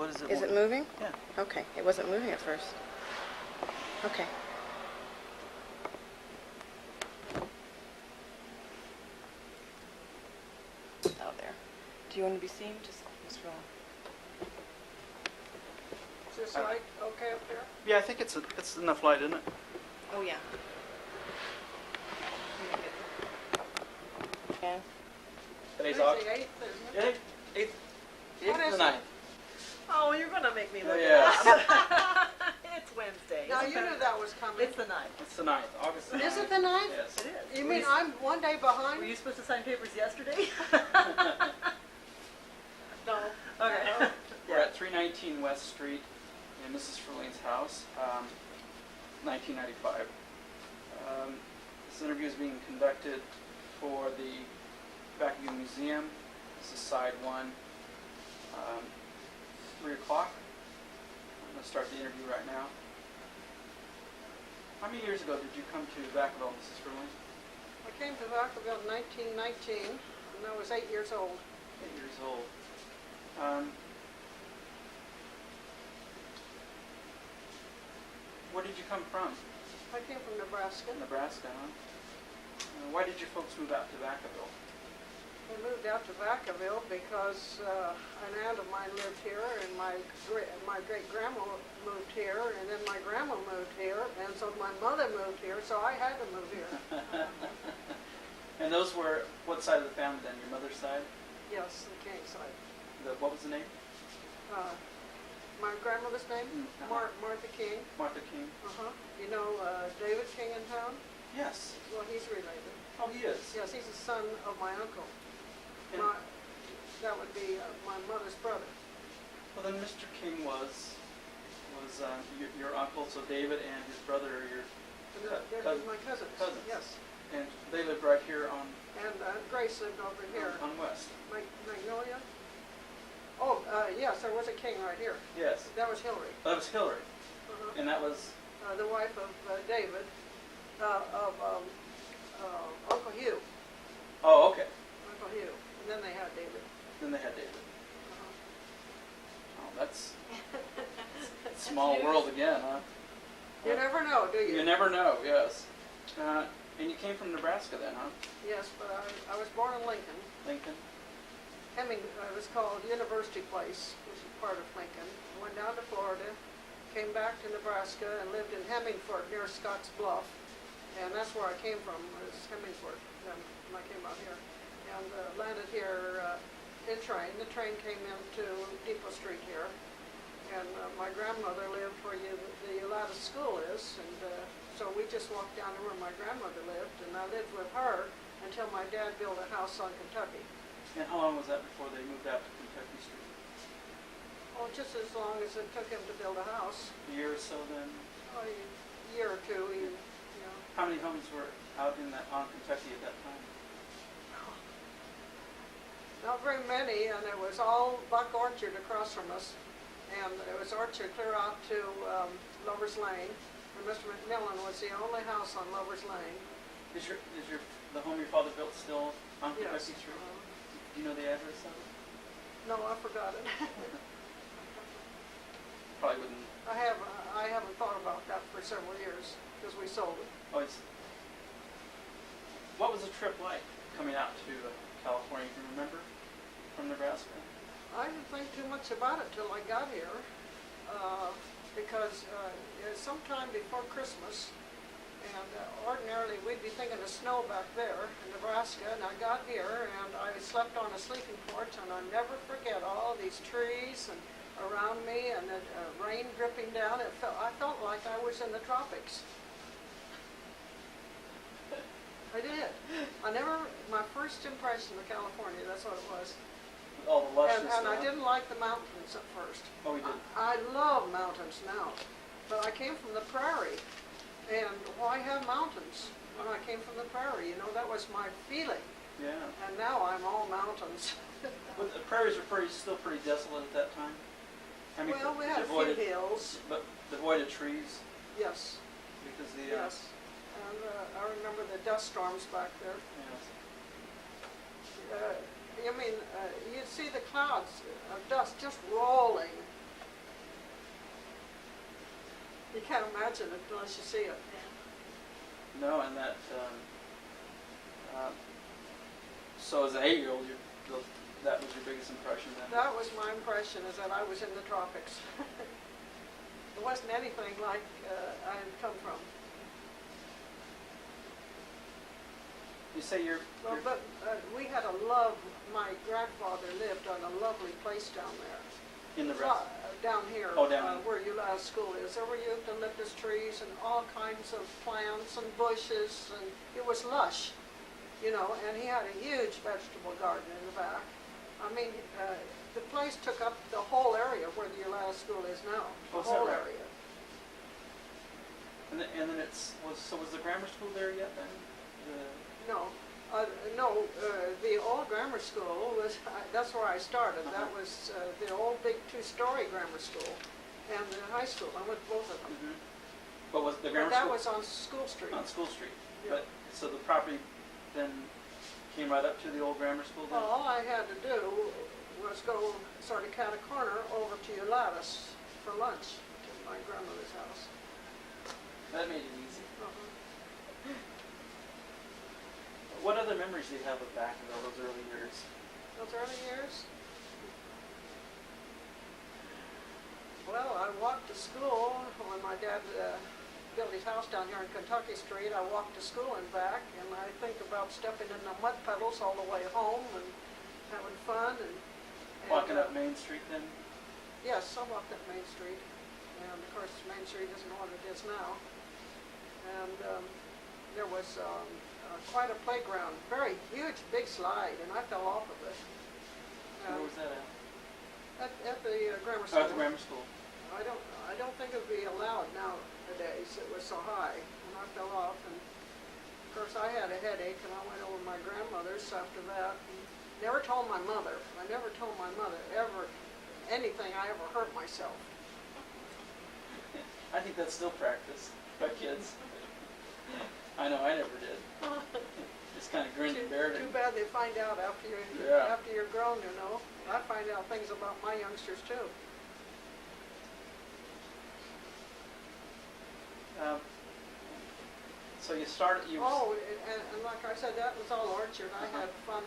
What is it? Is it moving? Yeah. Okay, it wasn't moving at first. Okay. Out there. Do you want to be seen? Just roll. Is this light okay up there? Yeah, I think it's enough light, isn't it? Oh yeah. Yeah. Today's It's the 8th, isn't it? Eighth. What is the it? 9th. Oh, you're going to make me look Yes. it up. It's Wednesday. Now, you knew that was coming. It's the 9th. It's the 9th, August the 9th. Is it the 9th? Yes. It is. You mean I'm one day behind? Were you supposed to sign papers yesterday? No. Okay. We're at 319 West Street in Mrs. Fruhling's house, 1995. This interview is being conducted for the Vacaville Museum. This is side 1. 3 o'clock. I'm going to start the interview right now. How many years ago did you come to Vacaville, Mrs. Fruhling? I came to Vacaville in 1919, and I was 8 years old. 8 years old. Where did you come from? I came from Nebraska. Nebraska, huh? Why did your folks move out to Vacaville? We moved out to Vacaville because an aunt of mine lived here, and my great-grandma moved here, and then my grandma moved here, and so my mother moved here, so I had to move here. And those were, what side of the family then? Your mother's side? Yes, the King side. What was the name? My grandmother's name? Martha King. Martha King? Uh-huh. You know David King in town? Yes. Well, he's related. Oh, he is? Yes, he's the son of my uncle. And, That would be my mother's brother. well, then Mr. King was your uncle, so David and his brother are your They're my cousins. cousins. Yes. And they lived right here on And Grace lived over here. on West. Magnolia? Oh, yes, there was a King right here. Yes. That was Hillary. That was Hillary. Uh-huh. And that was The wife of David, of Uncle Hugh. oh, okay. Uncle Hugh. And then they had David. Then they had David. Uh-huh. Oh, that's small world again, huh? You never know, do you? You never know, yes. And you came from Nebraska then, huh? Yes, but I was born in Lincoln. Lincoln? It was called University Place, which is part of Lincoln. Went down to Florida, came back to Nebraska, and lived in Hemingford near Scotts Bluff. And that's where I came from, was Hemingford, when I came out here. And landed here in train. The train came into Depot Street here. And my grandmother lived where the Lattice School is, and so we just walked down to where my grandmother lived, and I lived with her until my dad built a house on Kentucky. And how long was that before they moved out to Kentucky Street? Oh, just as long as it took him to build a house. A year or so then? Oh, a year or two, you know. How many homes were out on Kentucky at that time? Not very many, and it was all Buck Orchard across from us. And it was orchard clear out to Lover's Lane. And Mr. McMillan was the only house on Lover's Lane. Is the home your father built still on Yes. Kentucky Street? Do you know the address of it? No, I forgot it. Probably wouldn't. I haven't thought about that for several years because we sold it. Oh, what was the trip like coming out to California? Do you remember from Nebraska? I didn't think too much about it till I got here because it's sometime before Christmas, and ordinarily we'd be thinking of snow back there in Nebraska, and I got here and I slept on a sleeping porch, and I'll never forget all these trees and around me and the rain dripping down. I felt like I was in the tropics. I did. My first impression of California, that's what it was. All the luscious. And I didn't like the mountains at first. Oh, we did. I love mountains now, but I came from the prairie, and why have mountains when I came from the prairie? You know, that was my feeling. Yeah. And now I'm all mountains. But the prairies were still pretty desolate at that time? I mean, Well, we had a few hills. But devoid of trees? Yes, Because yes. And I remember the dust storms back there. Yes. You'd see the clouds of dust just rolling imagine it unless you see it. No, and that, so as an 8-year-old, that was your biggest impression then? That was my impression, is that I was in the tropics. It wasn't anything like I had come from. You say Well, but we had my grandfather lived on a lovely place down there. in the rest? Down here, Oh, down where Eulaz School is. There were eucalyptus trees and all kinds of plants and bushes, and it was lush, you know, and he had a huge vegetable garden in the back. I mean, the place took up the whole area where the Eulaz School is now, the Oh, is that whole right? area. And then was the grammar school there yet then? No, the old grammar school was, that's where I started. That was the old big 2-story grammar school and the high school. I went to both of them. Mm-hmm. But was the grammar But that school? was on School Street. On School Street. Yeah. But, so the property then came right up to the old grammar school then? Well, all I had to do was go sort of cat a corner over to Eulaz for lunch to my grandmother's house. That made it easy. Uh-huh. What other memories do you have of Vacaville, those early years? Those early years? Well, I walked to school when my dad built his house down here in Kentucky Street. I walked to school and back, and I think about stepping in the mud puddles all the way home and having fun. And Walking up Main Street then? Yes, I walked up Main Street, and of course Main Street isn't what it is now. And there was quite a playground, very huge, big slide, and I fell off of it. Where was that At the grammar at? school. Oh, at the grammar school. I don't think it would be allowed nowadays. It was so high, and I fell off. And of course, I had a headache, and I went over to my grandmother's after that. And never told my mother. I never told my mother ever anything I ever hurt myself. I think that's still practiced by kids. I know, I never did. Just kind of grinned and bared it. Too bad they find out after you're grown, you know. I find out things about my youngsters too. So you started, Oh, and like I said, that was all orchard. I had fun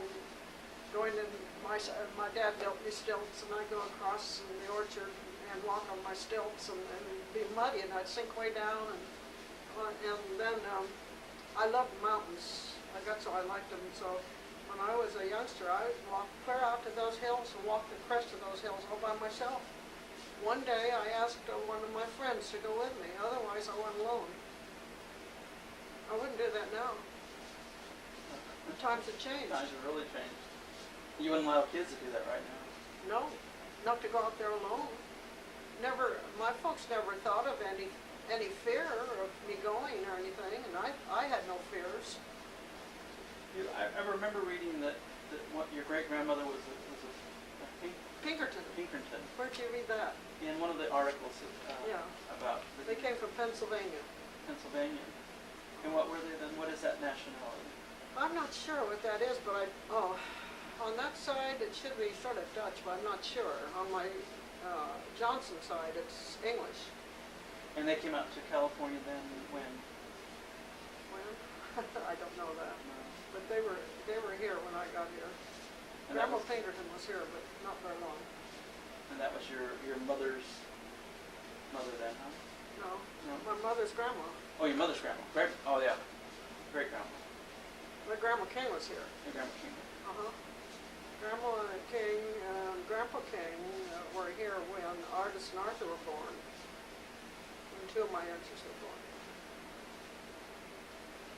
going in my dad built me stilts, and I'd go across in the orchard and walk on my stilts and be muddy, and I'd sink way down. And then I loved mountains. That's why I liked them. So when I was a youngster, I walked clear out to those hills and walked the crest of those hills all by myself. One day I asked one of my friends to go with me. Otherwise, I went alone. I wouldn't do that now. The times have changed. times have really changed. You wouldn't allow kids to do that right now. No, not to go out there alone. Never. My folks never thought of any fear of me going or anything, and I had no fears. I remember reading that what your great-grandmother was a Pinkerton. Pinkerton. Where'd you read that? In one of the articles Yeah. about They came from Pennsylvania. Pennsylvania. And what were they then? What is that nationality? I'm not sure what that is, but on that side it should be sort of Dutch, but I'm not sure. On my Johnson side, it's English. And they came out to California then when? When? I don't know that. No. But they were here when I got here. And that Grandma was- Pinkerton was here, but not very long. And that was your mother's mother then, huh? No, No. my mother's grandma. Oh, your mother's grandma. Oh, yeah. Great-grandma. My Grandma King was here. Your grandma King. Uh-huh. Grandma King and Grandpa King were here when Artis and Arthur were born. When two of my youngsters were born.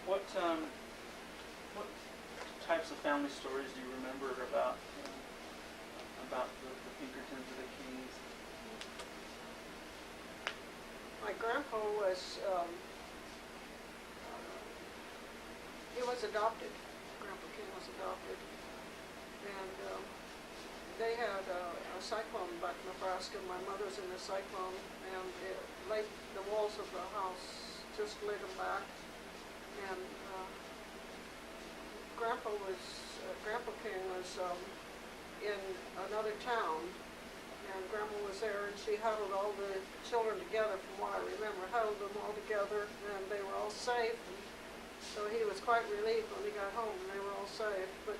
What types of family stories do you remember about the Pinkertons or the Kings? My grandpa was, he was adopted. Grandpa King was adopted. And they had a cyclone back in Nebraska. My mother's in the cyclone, and it laid the walls of the house, just laid them back. And Grandpa King was in another town, and Grandma was there, and she huddled all the children together, from what I remember, huddled them all together, and they were all safe. And so he was quite relieved when he got home, and they were all safe. But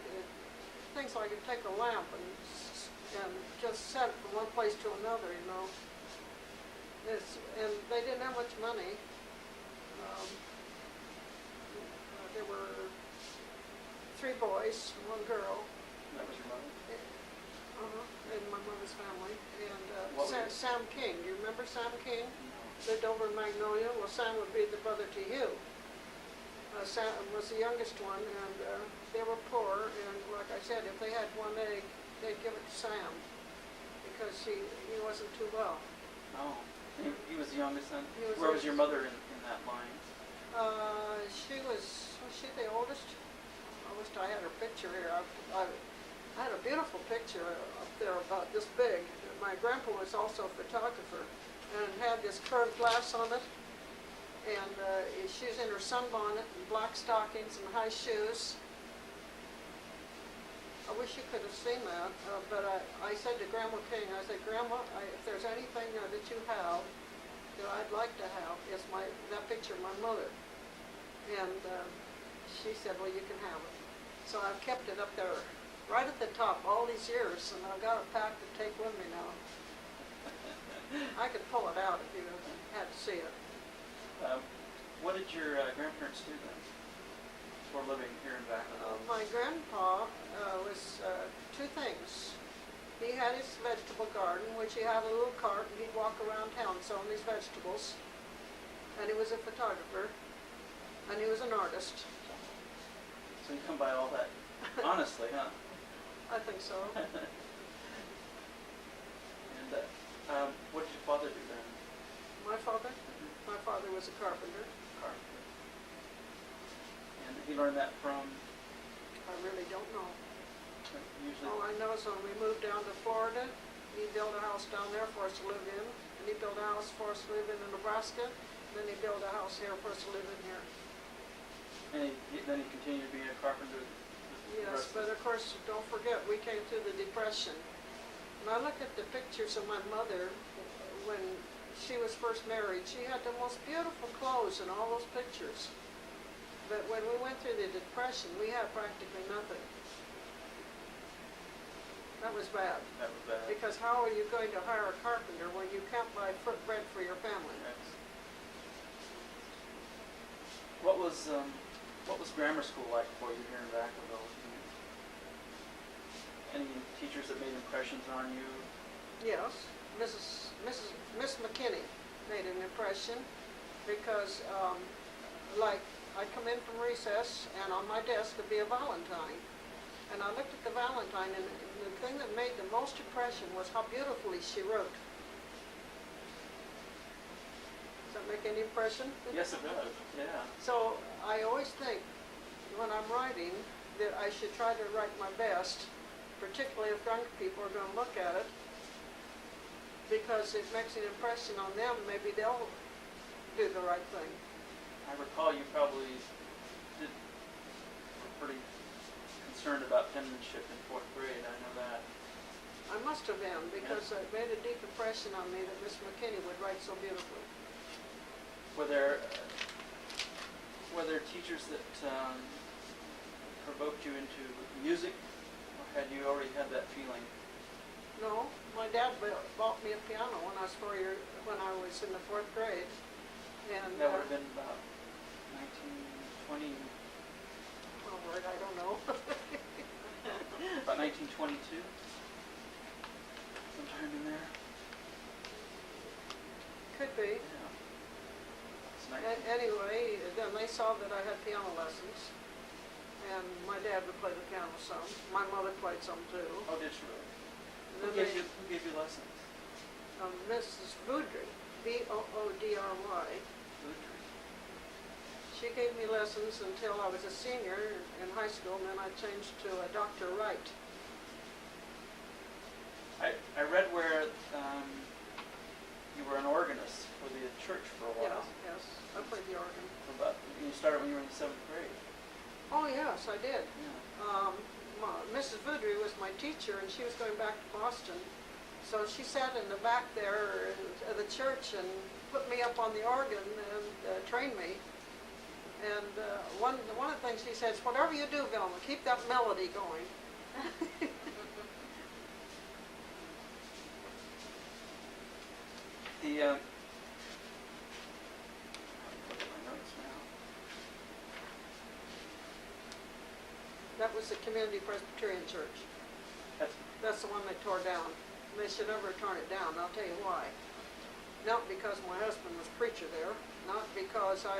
things like you take a lamp and just set it from one place to another, you know. And they didn't have much money. There were 3 boys, 1 girl. That was your mother? In my mother's family. And What was Sam King, do you remember Sam King? No. Lived over in Magnolia. Well, Sam would be the brother to Hugh. Sam was the youngest one, and they were poor. And like I said, if they had 1 egg, they'd give it to Sam because he wasn't too well. Oh, he was the youngest then? He was Where the was your mother in that line? Was she the oldest? I wish I had her picture here. I had a beautiful picture up there about this big. My grandpa was also a photographer and had this curved glass on it. And she's in her sunbonnet and black stockings and high shoes. I wish you could have seen that, but I said to Grandma King, I said, Grandma, if there's anything that you have that I'd like to have, it's that picture of my mother. And she said, well, you can have it. So I've kept it up there right at the top all these years, and I've got it packed to take with me now. I could pull it out if you had to see it. What did your grandparents do then for a living here in Vacaville? My grandpa was 2 things. He had his vegetable garden, which he had a little cart, and he'd walk around town selling these vegetables. And he was a photographer, and he was an artist. So you come by all that honestly, huh? I think so. And what did your father do then? My father? My father was a carpenter. Carpenter. And he learned that from? I really don't know. Usually. All I know is when we moved down to Florida, he built a house down there for us to live in, and he built a house for us to live in Nebraska, and then he built a house here for us to live in here. And then he continued to be a carpenter? Yes, but of course, don't forget, we came through the Depression. When I look at the pictures of my mother, when she was first married, she had the most beautiful clothes in all those pictures. But when we went through the Depression, we had practically nothing. That was bad. That was bad. Because how are you going to hire a carpenter when you can't buy bread for your family? Yes. What was grammar school like for you here in Vacaville? Any teachers that made impressions on you? Yes, Miss McKinney made an impression because, like, I'd come in from recess and on my desk would be a Valentine. And I looked at the Valentine, and the thing that made the most impression was how beautifully she wrote. Does that make any impression? Yes, it does. Yeah. So I always think when I'm writing that I should try to write my best, particularly if young people are going to look at it, because it makes an impression on them. Maybe they'll do the right thing. I recall you probably were pretty concerned about penmanship in 4th grade. I know that. I must have been, because it made a deep impression on me that Miss McKinney would write so beautifully. Were there teachers that provoked you into music, or had you already had that feeling? No, my dad bought me a piano when I was in the 4th grade, and That would have been about 1920. oh Lord, I don't know. About 1922, sometime in there. Could be. Yeah. It's Anyway, then they saw that I had piano lessons, and my dad would play the piano some. My mother played some too. Oh, did she really? And Who then gave you lessons? Mrs. Boudry, Boodry. Boudry. She gave me lessons until I was a senior in high school, and then I changed to a Dr. Wright. I read where you were an organist for the church for a while. Yes, I played the organ. You started when you were in the 7th grade. Oh yes, I did. Yeah. Mrs. Boudry was my teacher, and she was going back to Boston, So she sat in the back there of the church and put me up on the organ and trained me. And one of the things she says, whatever you do, Velma, keep that melody going. The look at my notes now. That was the Community Presbyterian Church. That's the one they tore down. They should never have torn it down. I'll tell you why. Not because my husband was preacher there, not because I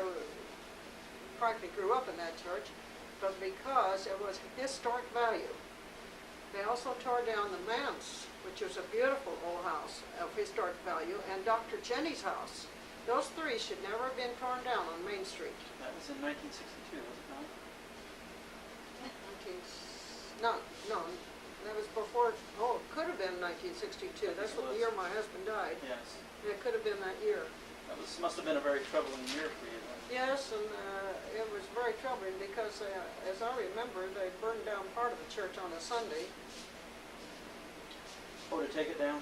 practically grew up in that church, but because it was historic value. They also tore down the manse, which was a beautiful old house of historic value, and Dr. Jenny's house. Those three should never have been torn down on Main Street. That was in 1962, was it not? No, that was before, it could have been 1962. That's what the year my husband died. Yes. It could have been that year. Must have been a very troubling year for you then. Yes, and it was very troubling because, as I remember, they burned down part of the church on a Sunday. Oh, to take it down?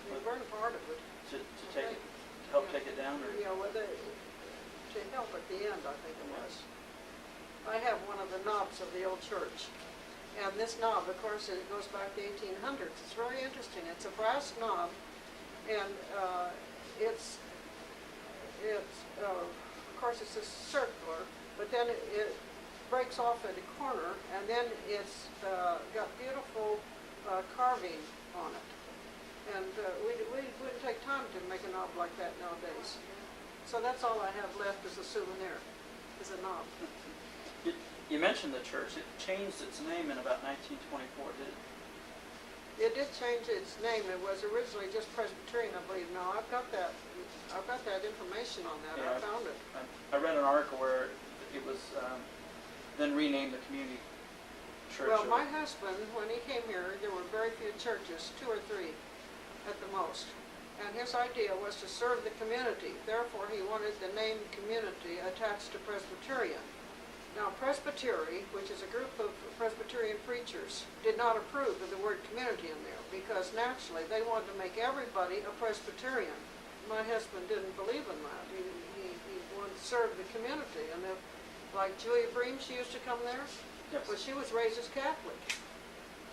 They burned part of it. To take it, to help take it down, or? Yeah, well, to help at the end, I think it was. I have one of the knobs of the old church. And this knob, of course, it goes back to 1800s. It's very interesting. It's a brass knob, and of course, it's a circular, but then it breaks off at a corner, and then it's got beautiful carving on it. And we wouldn't take time to make a knob like that nowadays. So that's all I have left as a souvenir, is a knob. You mentioned the church. It changed its name in about 1924, did it? It did change its name. It was originally just Presbyterian, I believe. Now I've got that information on that. Yeah, I found it. I read an article where it was then renamed the Community Church. Well, my husband, when he came here, there were very few churches, 2 or 3 at the most. And his idea was to serve the community. Therefore, he wanted the name community attached to Presbyterian. Now, Presbytery, which is a group of Presbyterian preachers, did not approve of the word community in there because naturally they wanted to make everybody a Presbyterian. My husband didn't believe in that. He wanted to serve the community. And if, like Julia Bream, she used to come there, Yes. but she was raised as Catholic.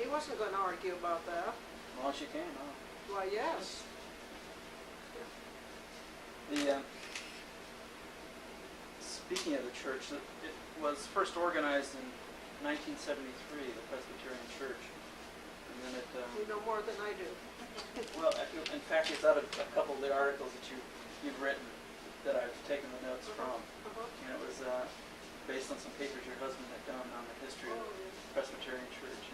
He wasn't going to argue about that. Well, she can, huh? Why, yes. Speaking of the church, it was first organized in 1973, the Presbyterian Church, and then it. You know more than I do. Well, in fact, it's out of a couple of the articles that you've written that I've taken the notes from, and it was based on some papers your husband had done on the history of the Presbyterian Church,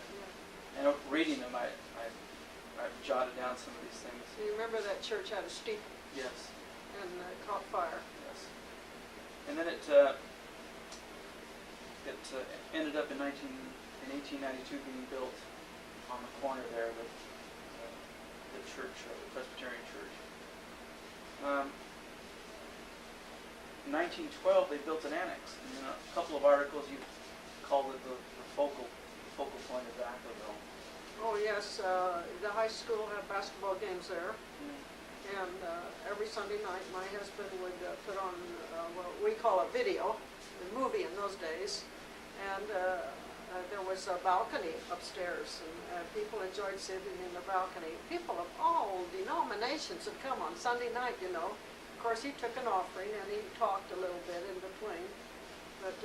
and reading them, I've jotted down some of these things. You remember that church had a steeple Yes. and caught fire. Yes. And then it ended up in 1892 being built on the corner there with the church, the Presbyterian Church. In 1912 they built an annex, and in a couple of articles you called it the focal point of Vacaville. Oh yes, the high school had basketball games there. And every Sunday night, my husband would put on what we call a video, a movie in those days. And there was a balcony upstairs, and people enjoyed sitting in the balcony. People of all denominations would come on Sunday night, you know. Of course, he took an offering, and he talked a little bit in between. But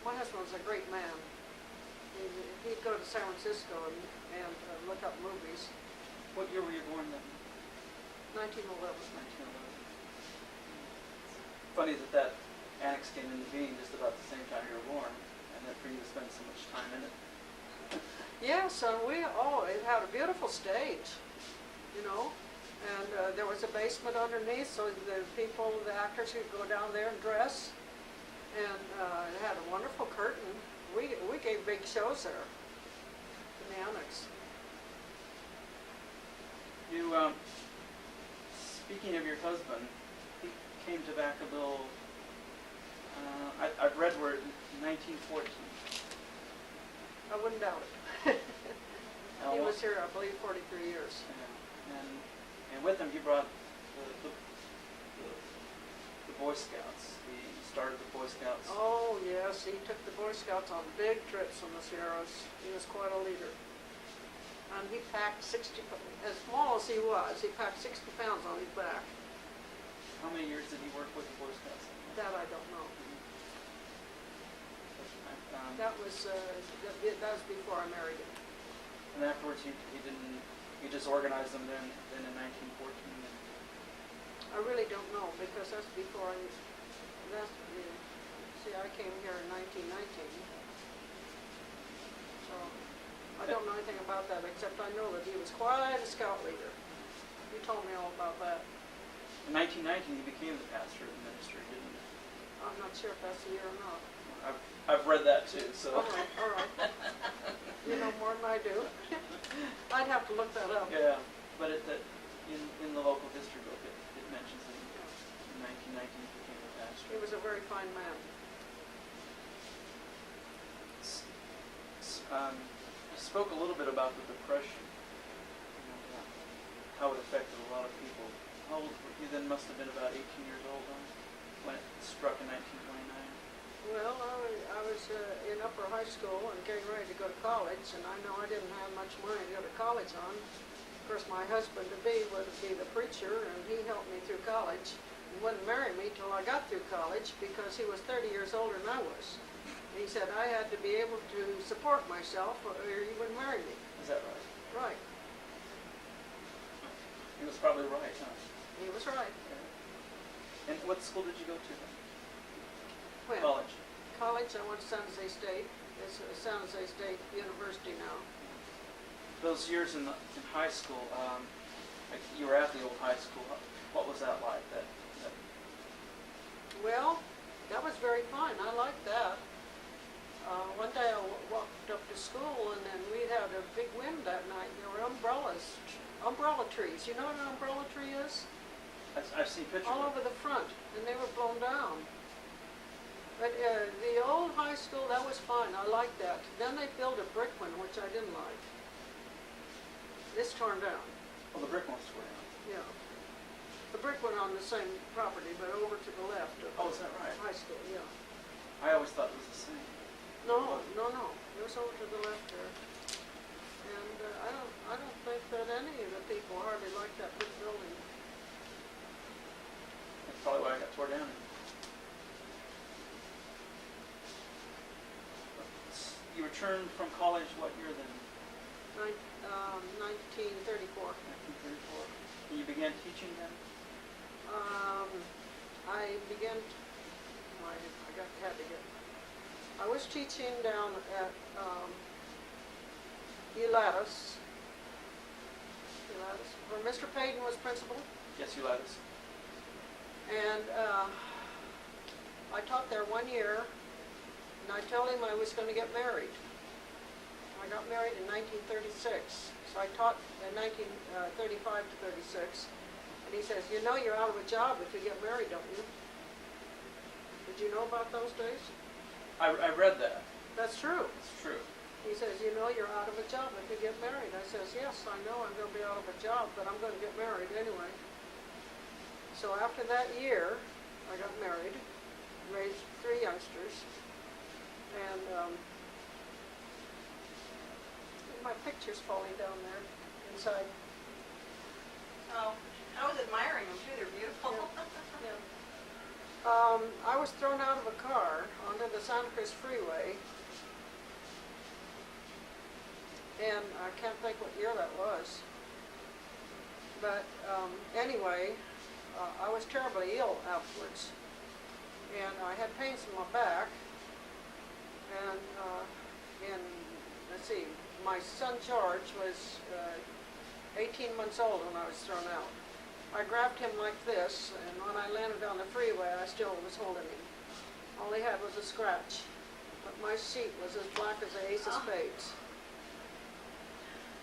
my husband was a great man. He'd go to San Francisco and look up movies. What year were you born then? 1911. 1911. Funny that annex came into being just about the same time you were born, and that for you to spend so much time in it. Yes, and it had a beautiful stage, you know, and there was a basement underneath, so the actors could go down there and dress, and it had a wonderful curtain. We gave big shows there in the annex. You, speaking of your husband, he came to Vacaville, I've read where 1914. I wouldn't doubt it. He was here, I believe, 43 years. and with him he brought the Boy Scouts. He started the Boy Scouts. Oh, yes, he took the Boy Scouts on big trips in the Sierras. He was quite a leader. And he packed 60, as small as he was, he packed 60 pounds on his back. How many years did he work with the Boy Scouts? That I don't know. That was before I married him. And afterwards he just organized them then in 1914. I really don't know, because that's before see, I came here in 1919. So, I don't know anything about that, except I know that he was quite a scout leader. He told me all about that. In 1919 he became the pastor of the ministry, didn't he? I'm not sure if that's the year or not. I've read that too, so. All right. You know more than I do. I'd have to look that up. Yeah, but in the local history book it mentions that in 1919 he became the pastor. He was a very fine man. You spoke a little bit about the Depression, and how it affected a lot of people. How old were you then? Must have been about 18 years old when it struck in 1929. Well, I was in upper high school and getting ready to go to college, and I know I didn't have much money to go to college on. Of course, my husband-to-be would be the preacher, and he helped me through college. He wouldn't marry me till I got through college because he was 30 years older than I was. And he said I had to be able to support myself or he wouldn't marry me. Is that right? Right. He was probably right, huh? He was right. Yeah. And what school did you go to then? When? College. College, I went to San Jose State. It's San Jose State University now. Those years in high school, like you were at the old high school. What was that like? Well, that was very fun. I liked that. One day I walked up to school, and then we had a big wind that night. There were umbrella trees. You know what an umbrella tree is? I've seen pictures. All over the front, and they were blown down. But the old high school, that was fine. I liked that. Then they built a brick one, which I didn't like. It's torn down. Well, the brick ones were down. Yeah. The brick one on the same property, but over to the left of Oh, is that right? high school, yeah. I always thought it was the same. No. It was over to the left there. And I don't think that any of the people hardly liked that big building. That's probably why I got tore down. You returned from college what year then? 1934. 1934. And you began teaching then? I began. I was teaching down at Elatus, where Mr. Payton was principal. Yes, you let us. And I taught there 1 year, and I told him I was going to get married. I got married in 1936, so I taught in 1935 to 36. And he says, you know you're out of a job if you get married, don't you? Did you know about those days? I read that. That's true. It's true. He says, you know you're out of a job if you get married. I says, yes, I know I'm going to be out of a job, but I'm going to get married anyway. So after that year, I got married, raised 3 youngsters, and my picture's falling down there inside. Oh, I was admiring them too. They're beautiful. Yeah. I was thrown out of a car onto the Santa Cruz Freeway, and I can't think what year that was. But anyway, I was terribly ill afterwards, and I had pains in my back, and let's see, my son George was 18 months old when I was thrown out. I grabbed him like this, and when I landed on the freeway, I still was holding him. All he had was a scratch, but my seat was as black as the ace of spades.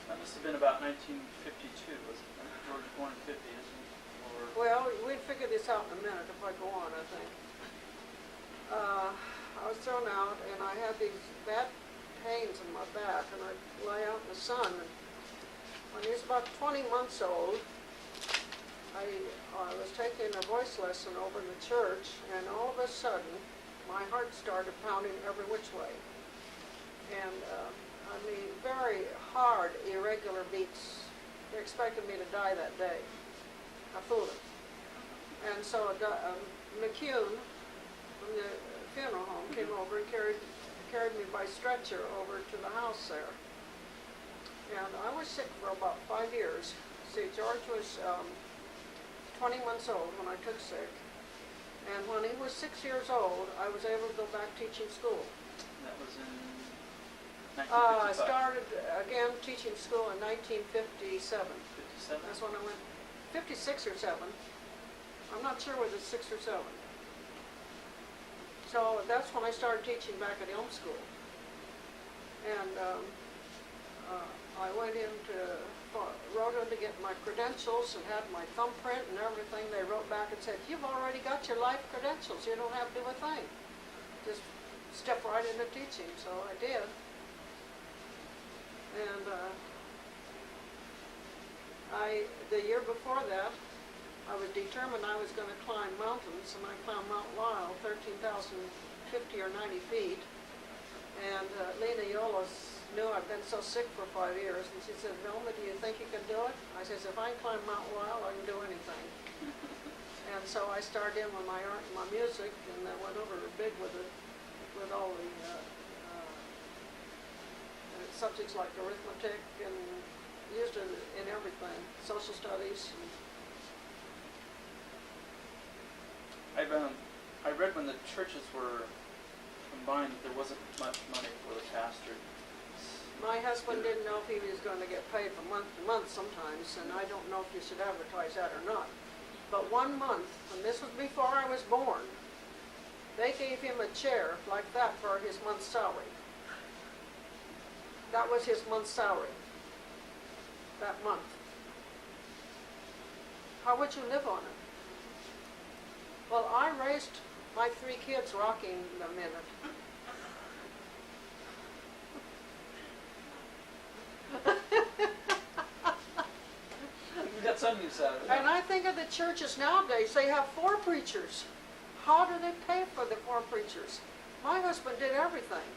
That must have been about 1952, was it? George was born in 50, isn't he? Or Well, we'd figure this out in a minute if I go on, I think. I was thrown out, and I had these bad pains in my back, and I'd lie out in the sun. And when he was about 20 months old, I was taking a voice lesson over in the church, and all of a sudden, my heart started pounding every which way. And, I mean, very hard, irregular beats. They expected me to die that day. I fooled them. And so McCune from the funeral home came over and carried me by stretcher over to the house there. And I was sick for about 5 years. See, George was 20 months old when I took sick. And when he was 6 years old, I was able to go back teaching school. That was in I 1955. started again teaching school in 1957. 57? That's when I went, 56 or 7. I'm not sure whether it's 6 or 7. So that's when I started teaching back at Elm School. And I went wrote in to get my credentials and had my thumbprint and everything. They wrote back and said, "You've already got your life credentials. You don't have to do a thing. Just step right into teaching." So I did. And the year before that, I was determined I was going to climb mountains, and I climbed Mount Lyell, 13,050 or 90 feet. And Lena Yolis knew I'd been so sick for 5 years, and she said, "Velma, do you think you can do it?" I says, "If I can climb Mount Lyell, I can do anything." And so I started in with my art and my music, and I went over big with it, with all the subjects like arithmetic, and used it in everything, social studies. I read when the churches were combined that there wasn't much money for the pastor. My husband didn't know if he was going to get paid from month to month sometimes, and I don't know if you should advertise that or not. But 1 month, and this was before I was born, they gave him a chair like that for his month's salary. That was his month's salary, that month. How would you live on it? Well, I raised my 3 kids rocking the minute. You got some use out of it. And I think of the churches nowadays, they have 4 preachers. How do they pay for the 4 preachers? My husband did everything.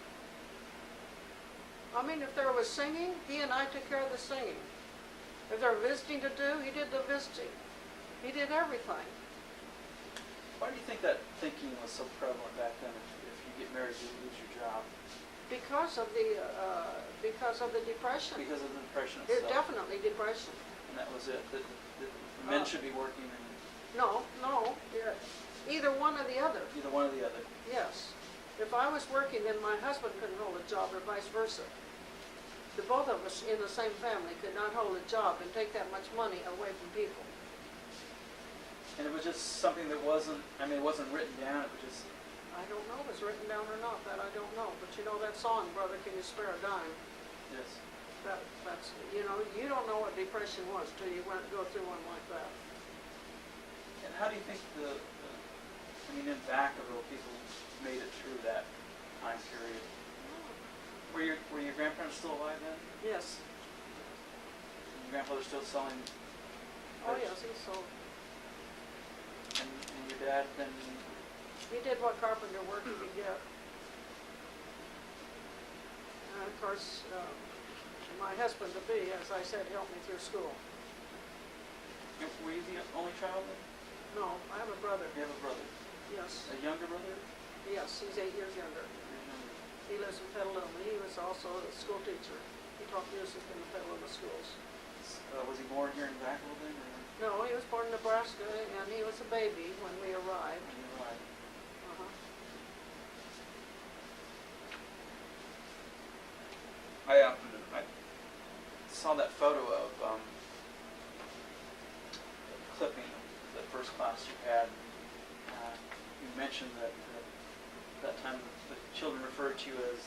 I mean, if there was singing, he and I took care of the singing. If there were visiting to do, he did the visiting. He did everything. Why do you think that thinking was so prevalent back then? If you get married, you lose your job. Because of the depression. Because of the depression It's itself. definitely depression. And that was it. That men should be working and No, yeah, either one or the other. either one or the other. Yes. If I was working, then my husband couldn't hold a job, or vice versa. The both of us in the same family could not hold a job and take that much money away from people. And it was just something that wasn't, it wasn't written down. It was just, I don't know if it's written down or not, that I don't know. But you know that song, "Brother, Can You Spare a Dime?" yes. That's, you don't know what depression was till you go through one like that. And how do you think in Vacaville, people made it through that time period? Were your grandparents still alive then? Yes. And your grandfather still selling? Oh, yes, he sold. And your dad then? He did what carpenter work he could get. And of course, my husband-to-be, as I said, helped me through school. Were you the only child then? No, I have a brother. You have a brother? Yes. A younger brother? Yes, he's 8 years younger. He lives in Petaluma. He was also a school teacher. He taught music in the Petaluma schools. Was he born here in Vacaville then? Or No, he was born in Nebraska, and he was a baby when we arrived. when you arrived? I saw that photo of clipping, the first class you had. You mentioned that time the children referred to you as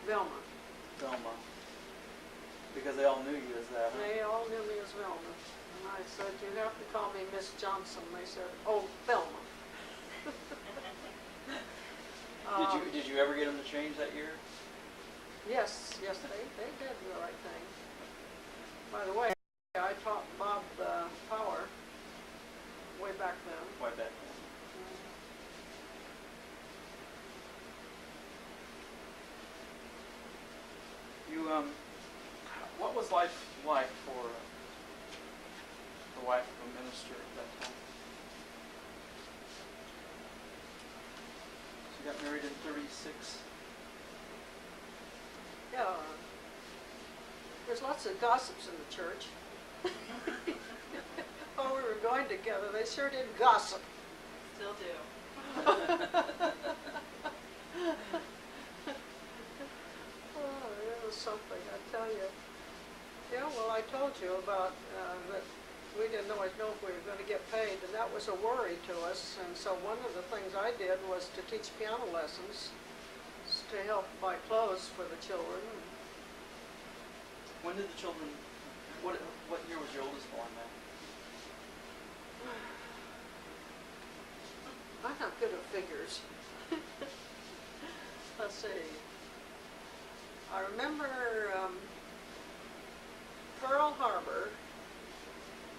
Velma. Velma, because they all knew you as that. Huh? They all knew me as Velma. And I said, "You have to call me Miss Johnson." They said, "Oh, Velma." Did you ever get them to change that year? Yes, they did the right thing. By the way, I taught Bob power way back then. Way back then. You, what was life like for the wife of a minister at that time? She got married in 36. Yeah. There's lots of gossips in the church. While we were going together, they sure did gossip. Still do. Oh, it was something, I tell you. Yeah, well, I told you about that we didn't always know if we were going to get paid, and that was a worry to us. And so one of the things I did was to teach piano lessons to help buy clothes for the children. When did the children, what year was your oldest born then? I'm not good at figures. Let's see. I remember Pearl Harbor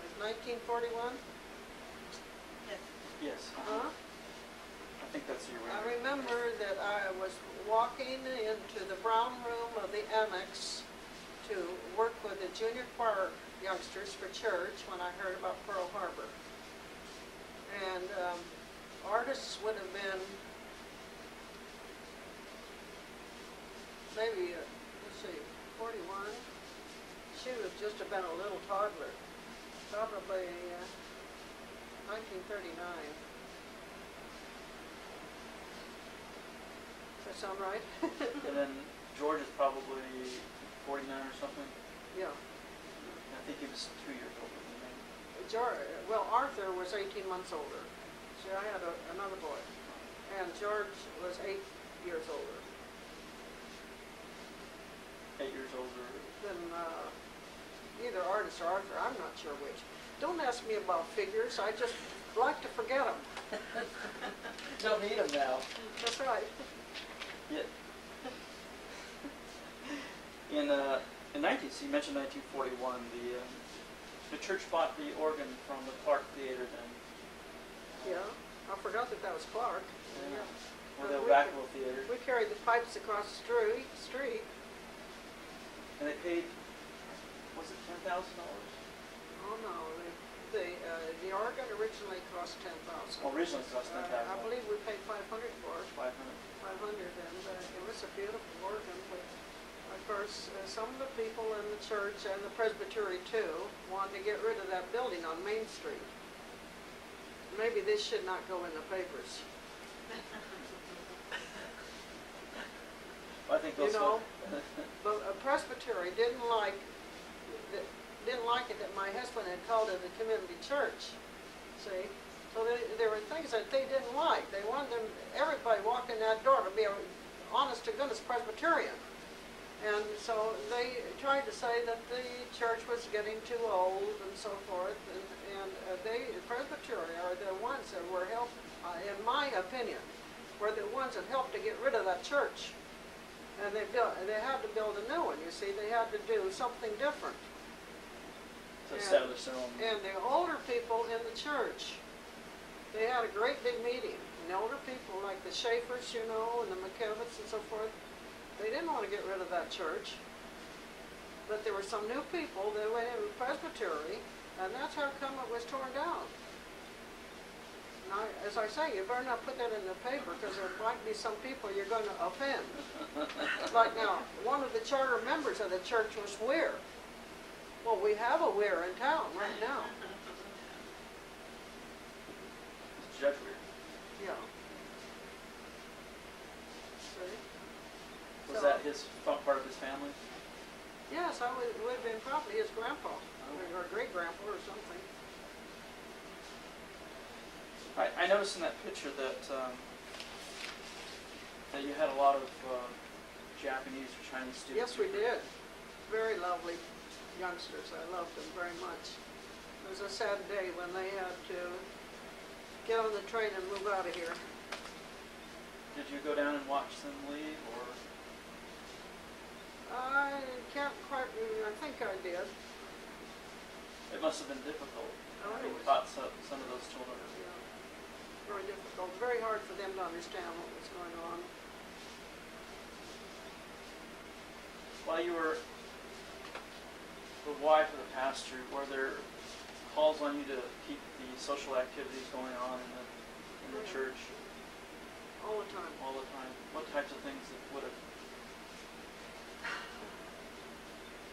was 1941. Yes. Yes. Huh? I think that's the year. I remember that I was walking into the brown room of the annex to work with the junior choir youngsters for church when I heard about Pearl Harbor. And artists would have been maybe, let's see, 41. She would just have been a little toddler, probably 1939. Does that sound right? And then George is probably 49 or something. Yeah. I think he was 2 years older than me. Well, Arthur was 18 months older. See, I had another boy. And George was 8 years older 8 years older. than either Artis or Arthur. I'm not sure which. Don't ask me about figures. I just like to forget them. Don't need him now. That's right. Yeah. In 19, so you mentioned 1941. The church bought the organ from the Clark Theater then. Yeah. I forgot that was Clark. Yeah. Or the Vacaville Theater. We carried the pipes across the street. And they paid, was it $10,000? Oh no, the organ originally cost $10,000. Well, originally it cost $10,000. I believe we paid $500 for it. 500. 500, and it was a beautiful organ. But of course, some of the people in the church and the presbytery too wanted to get rid of that building on Main Street. Maybe this should not go in the papers. I think those. You know, but a presbytery didn't like it that my husband had called it a community church. See, so there were things that they didn't like. They wanted everybody walking in that door to be a honest to goodness Presbyterian, and so they tried to say that the church was getting too old and so forth. And the presbytery are the ones that were helped, in my opinion, were the ones that helped to get rid of that church. And they had to build a new one. You see, they had to do something different. To establish their own. And the older people in the church, they had a great big meeting. And the older people, like the Schaefers, you know, and the McKevitts and so forth, they didn't want to get rid of that church. But there were some new people that went into the presbytery, and that's how come it was torn down. Now, as I say, you better not put that in the paper because there might be some people you're going to offend. Like now, one of the charter members of the church was Weir. Well, we have a Weir in town right now. Judge Weir. Yeah. See? Was that his part of his family? Yes, it would have been probably his grandpa, or great-grandpa or something. I noticed in that picture that that you had a lot of Japanese or Chinese students. Yes, we did. Very lovely youngsters. I loved them very much. It was a sad day when they had to get on the train and move out of here. Did you go down and watch them leave, or? I can't quite remember. I think I did. It must have been difficult. Oh, it You was. taught some of those children. Yeah, very difficult. Very hard for them to understand what was going on. While you were the wife of the pastor, were there calls on you to keep the social activities going on in the church All the time. all the time? What types of things that would have?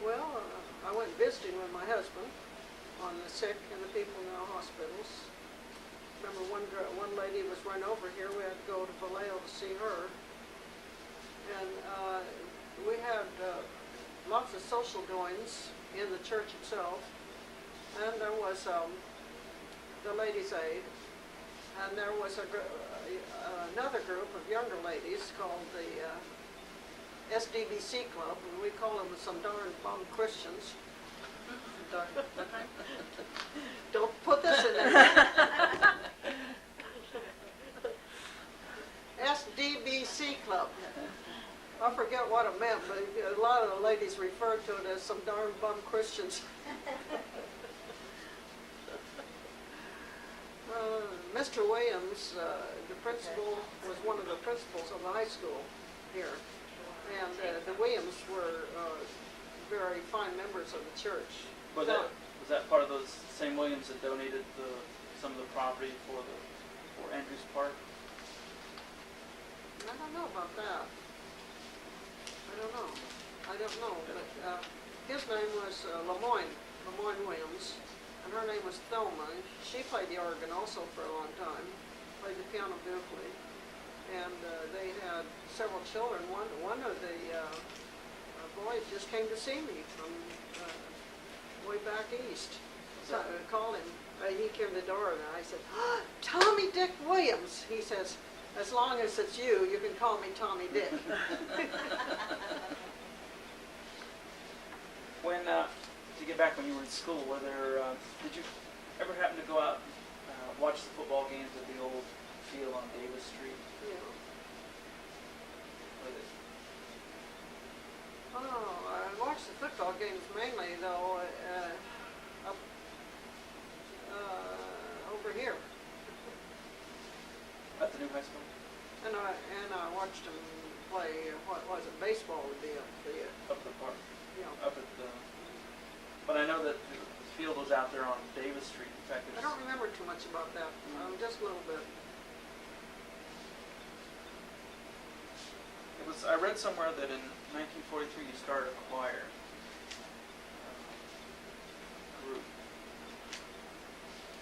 Well, I went visiting with my husband on the sick and the people in the hospitals. Remember one lady was run over here. We had to go to Vallejo to see her. And we had lots of social doings in the church itself. And there was the Ladies' Aid. And there was another group of younger ladies called the SDBC Club, and we call them some darn bum Christians. Don't put this in there. SDBC Club. I forget what it meant, but a lot of the ladies referred to it as some darn bum Christians. Mr. Williams, the principal, was one of the principals of the high school here. And the Williams were very fine members of the church. Was that part of those same Williams that donated some of the property for Andrews Park? I don't know about that. I don't know. But his name was Lemoyne Williams, and her name was Thelma. She played the organ also for a long time, played the piano beautifully. And they had several children. One of the boys just came to see me from way back east. So I called him. He came to the door, and I said, "Tommy Dick Williams." He says, "As long as it's you, you can call me Tommy Dick." When to get back when you were in school, did you ever happen to go out and watch the football games at the old field on Davis Street? Yeah. Was it- Oh, I watched the football games mainly, though, up over here. At the new high school? And I watched them play, what was it, baseball would be up the, Up the park? yeah. Up at the... But I know that the field was out there on Davis Street. In fact, I don't remember too much about that, just a little bit. I read somewhere that in 1943 you started a choir group.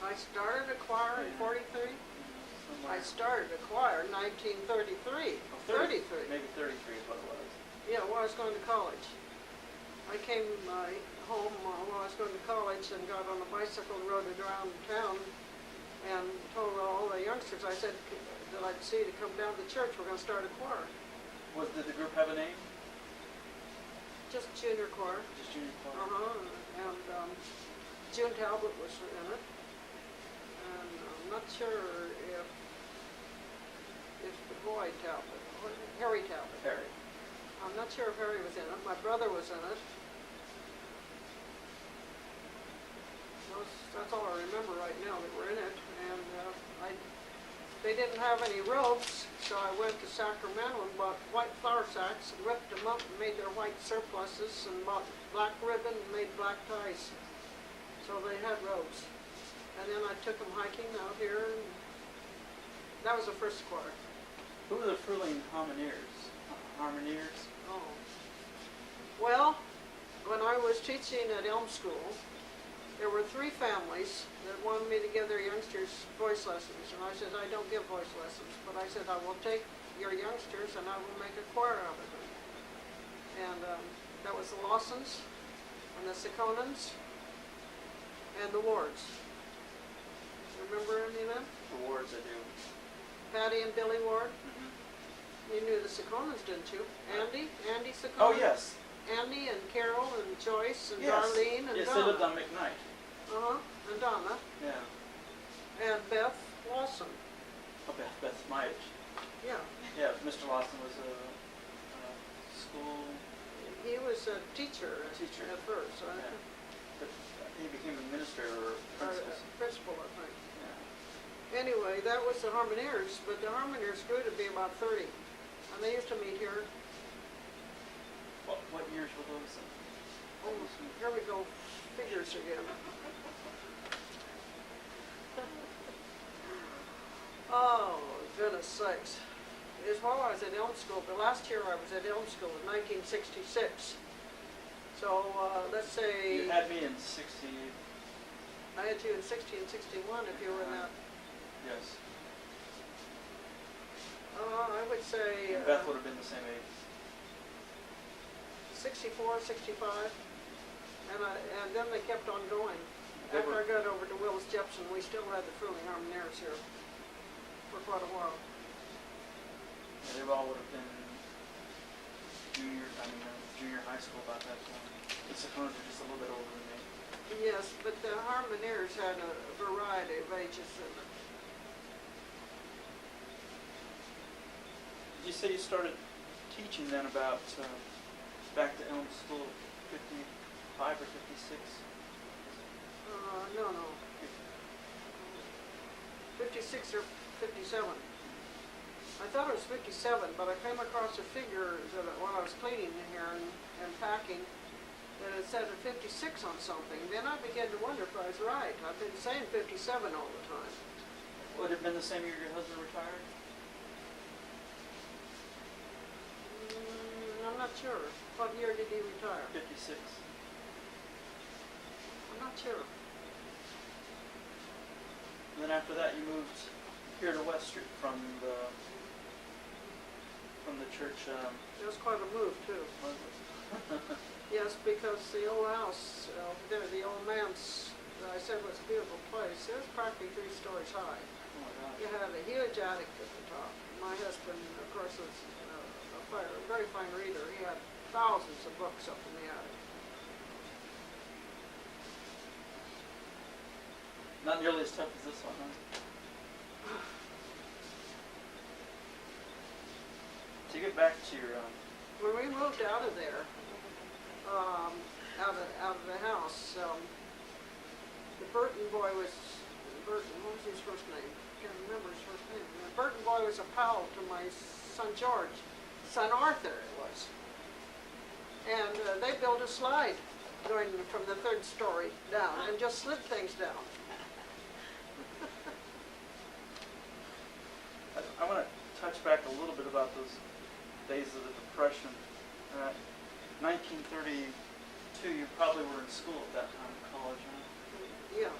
I started a choir in 43. I started a choir in 1933. 33. Maybe 33 is what it was. Yeah, when I was going to college. I came home while I was going to college and got on a bicycle and rode it around town and told all the youngsters, I said, that I'd see you to come down to the church. We're going to start a choir. Did the group have a name? Just junior choir. Just junior choir? And June Talbot was in it. And I'm not sure if the boy Talbot, or Harry Talbot. Harry. I'm not sure if Harry was in it. My brother was in it. That's all I remember right now that were in it. And they didn't have any robes, so I went to Sacramento and bought white flour sacks and ripped them up and made their white surplices and bought black ribbon and made black ties. So they had robes. And then I took them hiking out here, and that was the first choir. Who were the Fruhling Harmoniers? Oh. Well, when I was teaching at Elm School, there were 3 families that wanted me to give their youngsters voice lessons. And I said, I don't give voice lessons. But I said, I will take your youngsters and I will make a choir out of them. And that was the Lawsons and the Seconans and the Wards. Remember any of them? The Wards, I do. Patty and Billy Ward. Mm-hmm. You knew the Seconans, didn't you? Andy Seconan. Oh, yes. Andy and Carol and Joyce and Yes. Darlene and yes, Donna. they lived on McKnight. And Donna. Yeah. And Beth Lawson. Oh, Beth's my age. Yeah. Yeah, Mr. Lawson was a school... He was a teacher Teacher. at first. Yeah. he became administrator or or principal. principal, I think. Yeah. Anyway, that was the Harmoniers, but the Harmoniers grew to be about 30. And they used to meet here. What years were those? Oh, here we go, figures again. Oh, goodness sakes. It was while I was at Elm School. The last year I was at Elm School in 1966. So, let's say... You had me in 60... I had you in 60 and 61 if you were in that. Yes. I would say... And Beth would have been the same age. 64, 65. And then they kept on going. They After were- I got over to Willis Jepson, we still had the Fruhling Harmoniers here for quite a while. Yeah, they all would have been junior high school about that time. The Saconas are just a little bit older than me. Yes, but the Harmoniers had a variety of ages in it. Did you say you started teaching then about back to Elm School 55 or 56? No. 56 or 57. I thought it was 57, but I came across a figure that when I was cleaning in here and packing, that it said a 56 on something. Then I began to wonder if I was right. I've been saying 57 all the time. Would it have been the same year your husband retired? I'm not sure. What year did he retire? 56. I'm not sure. And then after that you moved here to West Street from the church. It was quite a move, too. Was it? Yes, because the old house, there, the old man's, that I said was a beautiful place, it was practically 3 stories high. Oh my gosh. You had a huge attic at the top. My husband, of course, was a very fine reader. He had thousands of books up in the attic. Not nearly as tough as this one, huh? To get back to your When we moved out of there, out of the house, the Burton boy was, what was his first name? Can't remember his first name. The Burton boy was a pal to my son George, son Arthur it was. And they built a slide going from the 3rd story down and just slid things down. I want to touch back a little bit about those days of the Depression. 1932, you probably were in school at that time, college, huh? Yeah,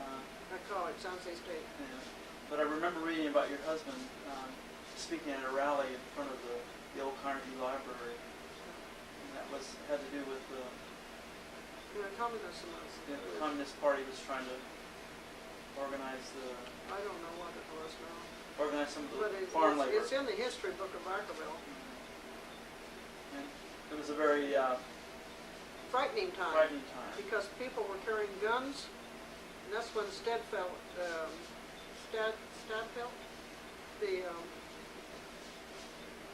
Uh, at college, San Jose State. yeah. But I remember reading about your husband speaking at a rally in front of the old Carnegie Library, and that had to do with the Communism was. Communist Party was trying to organize I don't know what it was now. some of But the farm labor. it's in the history book of Vacaville. And it was a very Frightening time. frightening time. Because people were carrying guns, and that's when Stadfeld, the,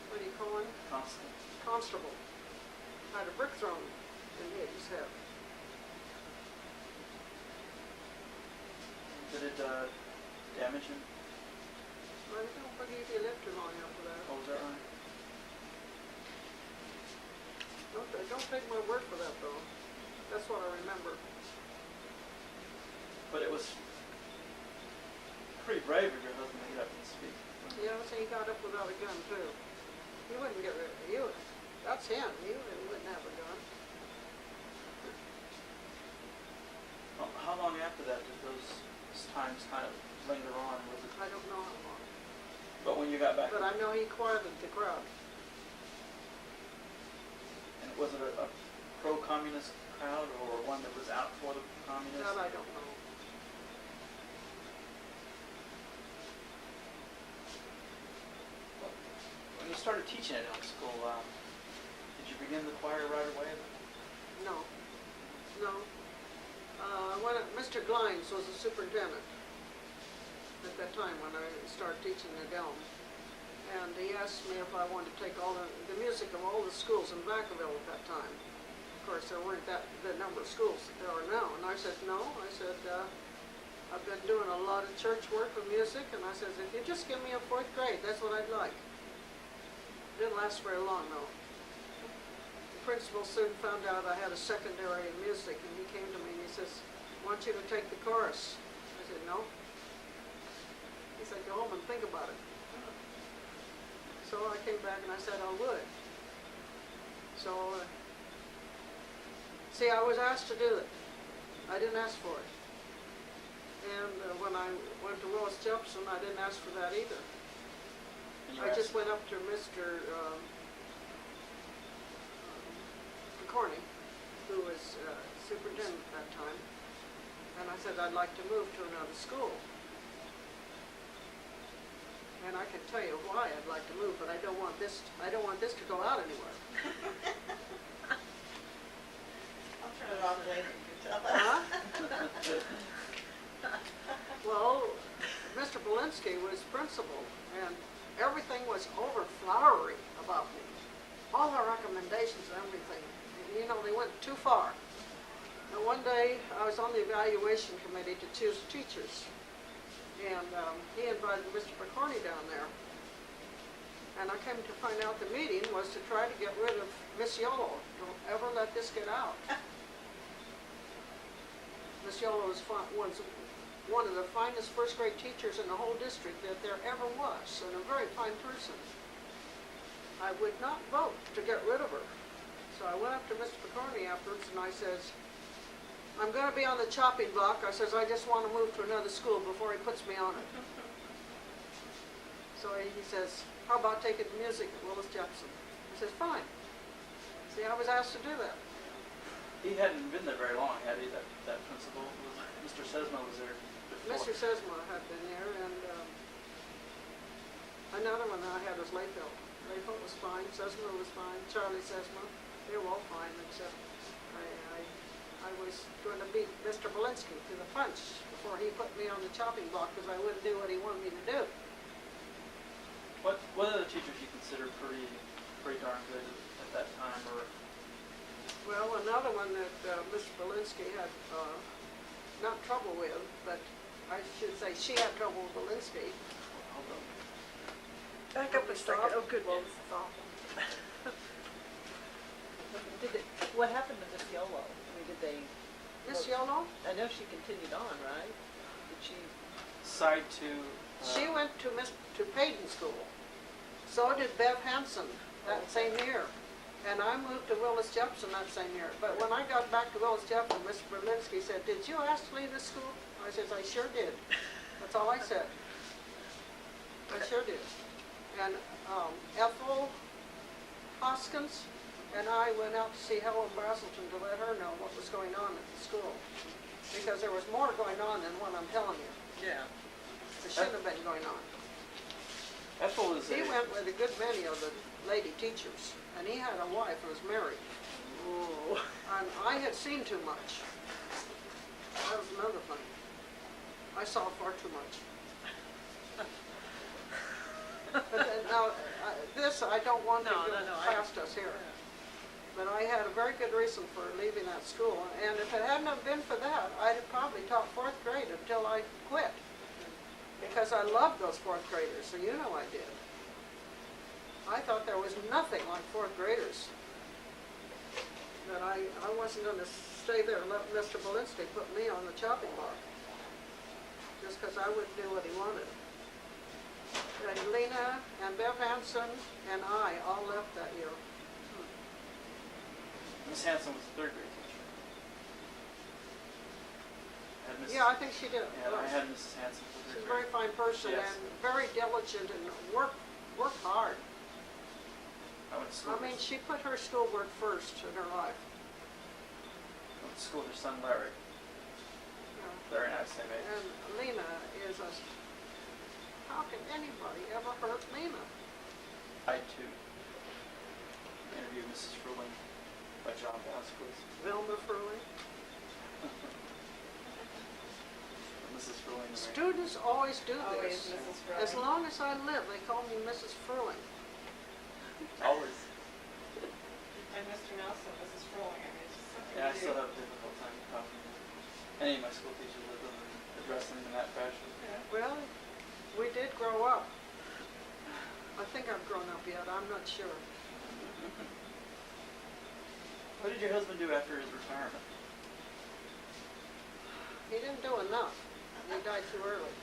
what do you call him? Constant. Constable, had a brick thrown in his head. Did it damage him? I don't believe he lived too long after that. Oh, was that right? Don't take my word for that, though. That's what I remember. But it was pretty brave of your husband to get up and speak. Yeah, so he got up without a gun, too. He wouldn't get rid of it. That's him. He wouldn't have a gun. How long after that did those times kind of linger on? Was it? I don't know how long. But when you got back, But I know he quieted the crowd. and was it a pro-communist crowd or one that was out for the communists? That I don't know. When you started teaching at Elm School, did you begin the choir right away? No. When Mr. Glines was the superintendent at that time when I started teaching at Elm. And he asked me if I wanted to take all the music of all the schools in Vacaville at that time. Of course, there weren't the number of schools that there are now. And I said, no. I said, I've been doing a lot of church work with music. And I said, if you just give me a 4th grade, that's what I'd like. Didn't last very long, though. The principal soon found out I had a secondary in music, and he came to me and he says, I want you to take the chorus. I said, no. He said, go home and think about it. So I came back and I said I would. So, see, I was asked to do it. I didn't ask for it. And when I went to Willis Jepson, I didn't ask for that either. I just went up to Mr. Corney, who was superintendent at that time, and I said I'd like to move to another school. And I can tell you why I'd like to move, but I don't want this to go out anywhere. I'll turn it off later, you can tell us. Huh? Well, Mr. Belinsky was principal, and everything was over flowery about me. All the recommendations and everything. You know, they went too far. And one day, I was on the evaluation committee to choose teachers. And he invited Mr. McCorney down there. And I came to find out the meeting was to try to get rid of Miss Yolo. Don't ever let this get out. Miss Yolo was one of the finest 1st grade teachers in the whole district that there ever was, and a very fine person. I would not vote to get rid of her. So I went up to Mr. McCorney afterwards and I says, I'm going to be on the chopping block. I says, I just want to move to another school before he puts me on it. So he says, how about taking music at Willis Jepson? I says, fine. See, I was asked to do that. He hadn't been there very long, had he? That principal was Mr. Sesma was there before. Mr. Sesma had been there, and another one I had was Layfield. Layfield was fine. Sesma was fine. Charlie Sesma, they were all fine, except I was going to beat Mr. Belinsky to the punch before he put me on the chopping block because I wouldn't do what he wanted me to do. What other teachers you consider pretty darn good at that time, or? Well, another one that Mr. Belinsky had not trouble with, but I should say she had trouble with Belinsky. Hold on. Back up a second. Oh, good. Well, What happened to Miss Yolo? I mean, did they? Miss Yolo? I know she continued on, right? Did she? Side to. She went to Payton School. So did Bev Hansen that same year. And I moved to Willis Jepson that same year. But when I got back to Willis Jepson, Mr. Berlinski said, did you ask to leave this school? I said, I sure did. That's all I said. I sure did. And Ethel Hoskins and I went out to see Helen Brazelton to let her know what was going on at the school. Because there was more going on than what I'm telling you. Yeah. There shouldn't have been going on. Ethel is He went with a good many of the lady teachers, and he had a wife who was married. Ooh. And I had seen too much. That was another thing. I saw far too much. But then, now, this I don't want to go past us here. But I had a very good reason for leaving that school, and if it hadn't have been for that, I'd have probably taught 4th grade until I quit. Because I loved those 4th graders, so you know I did. I thought there was nothing like 4th graders. That I wasn't going to stay there and let Mr. Belinsky put me on the chopping block. Just because I wouldn't do what he wanted. And Lena and Bev Hansen and I all left that year. Miss Hanson was a 3rd grade teacher. Yeah, I think she did. Yeah, I had Mrs. Hanson for 3rd grade. She's a very fine person, Yes. and very diligent and worked hard. I went to school. I mean, she put her schoolwork first in her life. I went to school with her son Larry. Larry and I same age. And Lena is a... How can anybody ever hurt Lena? I too interviewed Mrs. Fruhling by John Vasquez. Velma Fruhling. Mrs. Fruhling. Students always do Always this. Mrs. Fruhling. As long as I live, they call me Mrs. Fruhling. Always. And Mr. Nelson, Mrs. Fruhling, I mean, it's Yeah, I still have a difficult time talking to any of my school teachers with them and addressing them in that fashion. Well, we did grow up. I think I've grown up yet, I'm not sure. What did your husband do after his retirement? He didn't do enough. He died too early.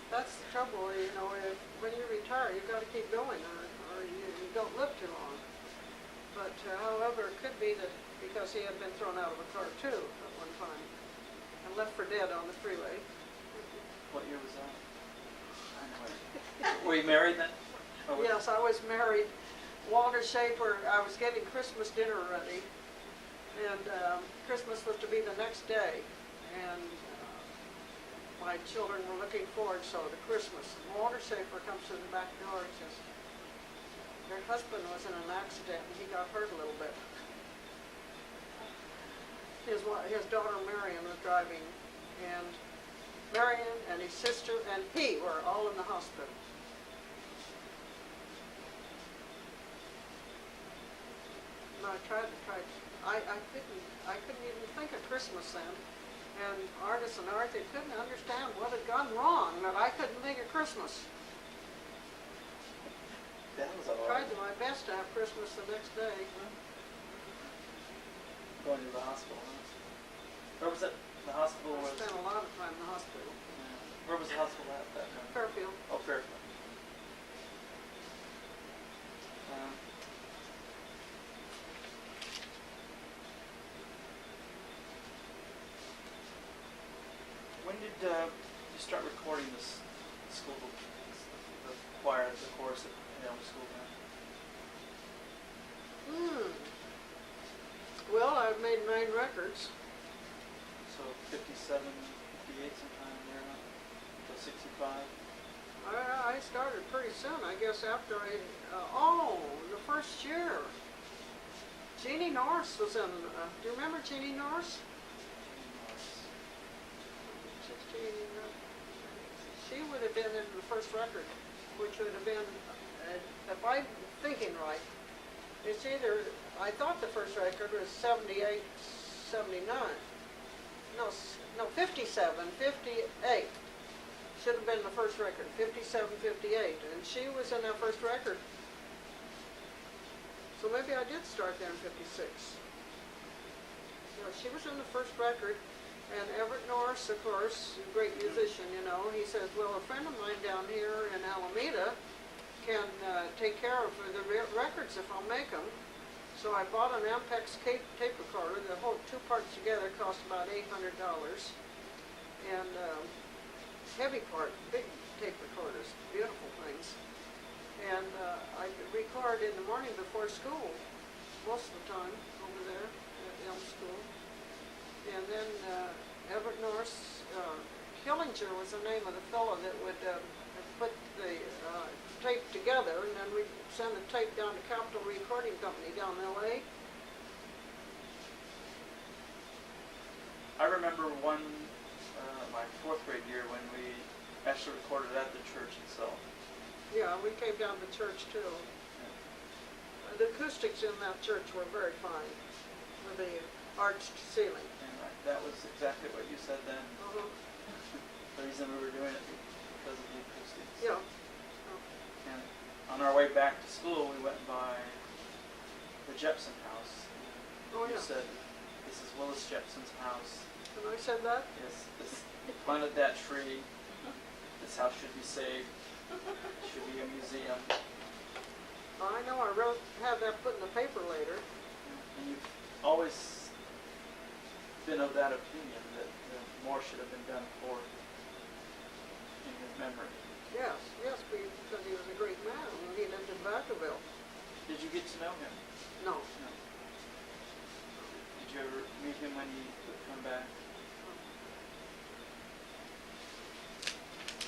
That's the trouble, you know, when you retire, you've got to keep going, or you don't live too long. But however, it could be that because he had been thrown out of a car too at one time and left for dead on the freeway. What year was that? I know it. Were you married then? Or was- Yes, I was married. Walter Schaefer, I was getting Christmas dinner ready, and Christmas was to be the next day, and my children were looking forward so to Christmas. And Walter Schaefer comes to the back door and says, "Your husband was in an accident and he got hurt a little bit." His daughter Marion was driving, and Marion and his sister and he were all in the hospital. And I couldn't even think of Christmas then. And Artis and Arthur couldn't understand what had gone wrong, that I couldn't think of Christmas. That was all Tried right. my best to have Christmas the next day. Going to the hospital, huh? Where was it? The hospital I was... spent a lot of time in the hospital. Yeah. Where was the hospital at that time? Fairfield. Oh, Fairfield. When did you start recording this school, the choir, the chorus at Elm School then? Well, I've made 9 records. So 57, 58 sometime there, until 65? I started pretty soon, I guess after the first year. Jeannie Norris was in, do you remember Jeannie Norris? She would have been in the first record, which would have been, if I'm thinking right, it's either, I thought the first record was 78, 79. No, 57, 58. Should have been the first record, 57, 58. And she was in that first record. So maybe I did start there in 56. No, she was in the first record. And Everett Norris, of course, a great musician, you know, he says, well, a friend of mine down here in Alameda can take care of the records if I'll make them. So I bought an Ampex tape recorder. The whole 2 parts together cost about $800. And heavy part, big tape recorders, beautiful things. And I record in the morning before school, most of the time, over there at Elm School. And then Everett Norris, Hillinger was the name of the fellow that would put the tape together, and then we'd send the tape down to Capitol Recording Company down in L.A. I remember my 4th grade year when we actually recorded at the church itself. Yeah, we came down to church too. The acoustics in that church were very fine, with the arched ceiling. And that was exactly what you said then. The reason we were doing it because of the acoustics. Yeah. And on our way back to school, we went by the Jepson house. Oh, You yeah. said, "This is Willis Jepson's house. And I said that? Yes, he planted that tree. This house should be saved. It should be a museum." I know, I had that put in the paper later. And you've always been of that opinion that more should have been done for in his memory. Yes, because he was a great man, and he lived in Vacaville. Did you get to know him? No. No. Did you ever meet him when he would come back?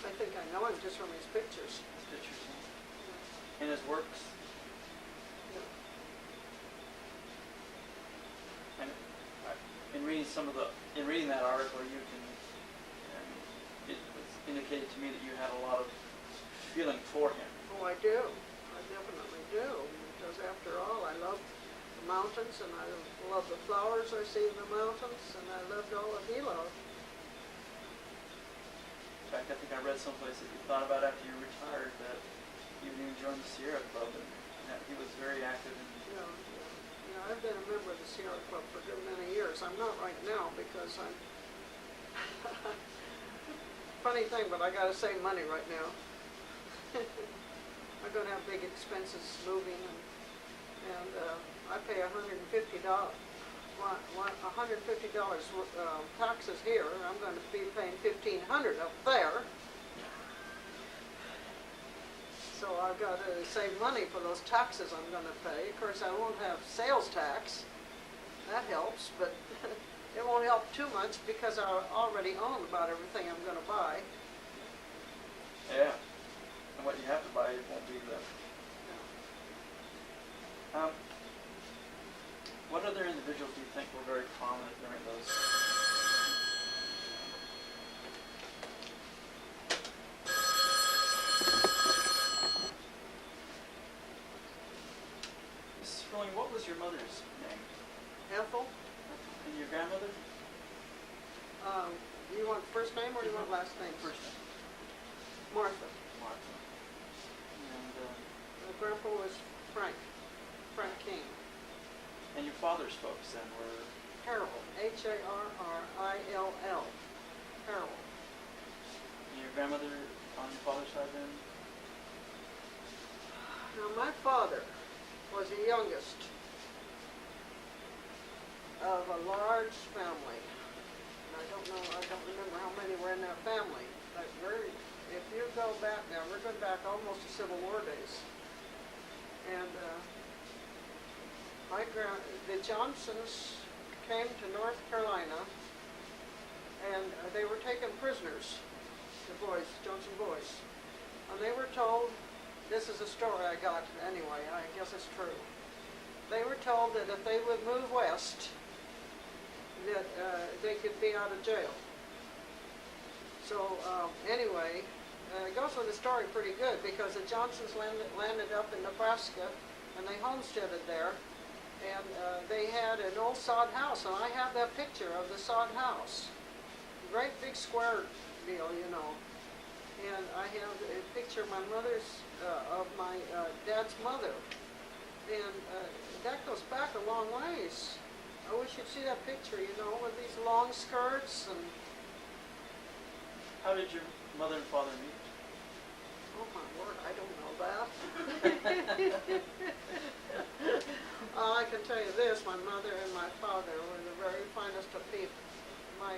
I think I know him just from his pictures. His pictures and his works? Yeah. And in reading that article, you can, it was indicated to me that you had a lot of feeling for him. Oh, I do. I definitely do. Because after all, I loved the mountains, and I love the flowers I see in the mountains, and I loved all that he loved. In fact, I think I read someplace that you thought about after you retired that you even joined the Sierra Club, and that he was very active in. I've been a member of the Sierra Club for a good many years. I'm not right now because I'm. Funny thing, but I got to save money right now. I'm going to have big expenses moving, and I pay $150. $150 taxes here, and I'm going to be paying $1,500 up there. So I've got to save money for those taxes I'm going to pay. Of course, I won't have sales tax. That helps, but it won't help too much because I already own about everything I'm going to buy. Yeah. And what you have to buy, it won't be the. What other individuals do you think were very prominent during those? Mrs. Fruhling, what was your mother's name? Ethel, And your grandmother? you want first name or do you want last name? First name. Martha. Martha. And My grandpa was Frank King. and your father's folks then were. Harrell, Harrill. Harrell. And your grandmother on your father's side then? Now my father was the youngest of a large family. And I don't remember how many were in that family. But if you go back now, we're going back almost to Civil War days. And the Johnsons came to North Carolina, and they were taken prisoners, the boys, Johnson boys. And they were told, this is a story I got anyway, I guess it's true. They were told that if they would move west, that they could be out of jail. So anyway, it goes with the story pretty good because the Johnsons landed up in Nebraska, and they homesteaded there. And they had an old sod house, and I have that picture of the sod house. Great big square deal, you know. And I have a picture of my dad's mother. And that goes back a long ways. I wish you'd see that picture, you know, with these long skirts and... How did your mother and father meet? Oh my word, I don't know that. I can tell you this, my mother and my father were the very finest of people. My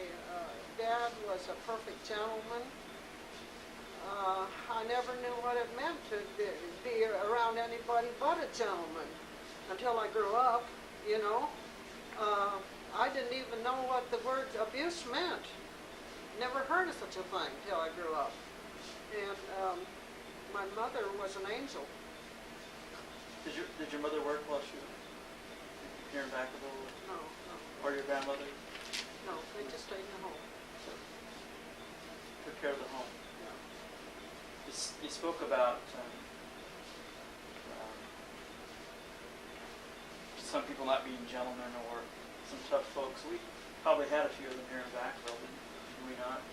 dad was a perfect gentleman. I never knew what it meant to be around anybody but a gentleman until I grew up, you know. I didn't even know what the word abuse meant. Never heard of such a thing till I grew up. And my mother was an angel. Did your mother work while she was here in Vacaville? No. Or your grandmother? No, they just stayed in the home. Took care of the home. Yeah. You spoke about some people not being gentlemen or some tough folks. We probably had a few of them here in Vacaville, did we not?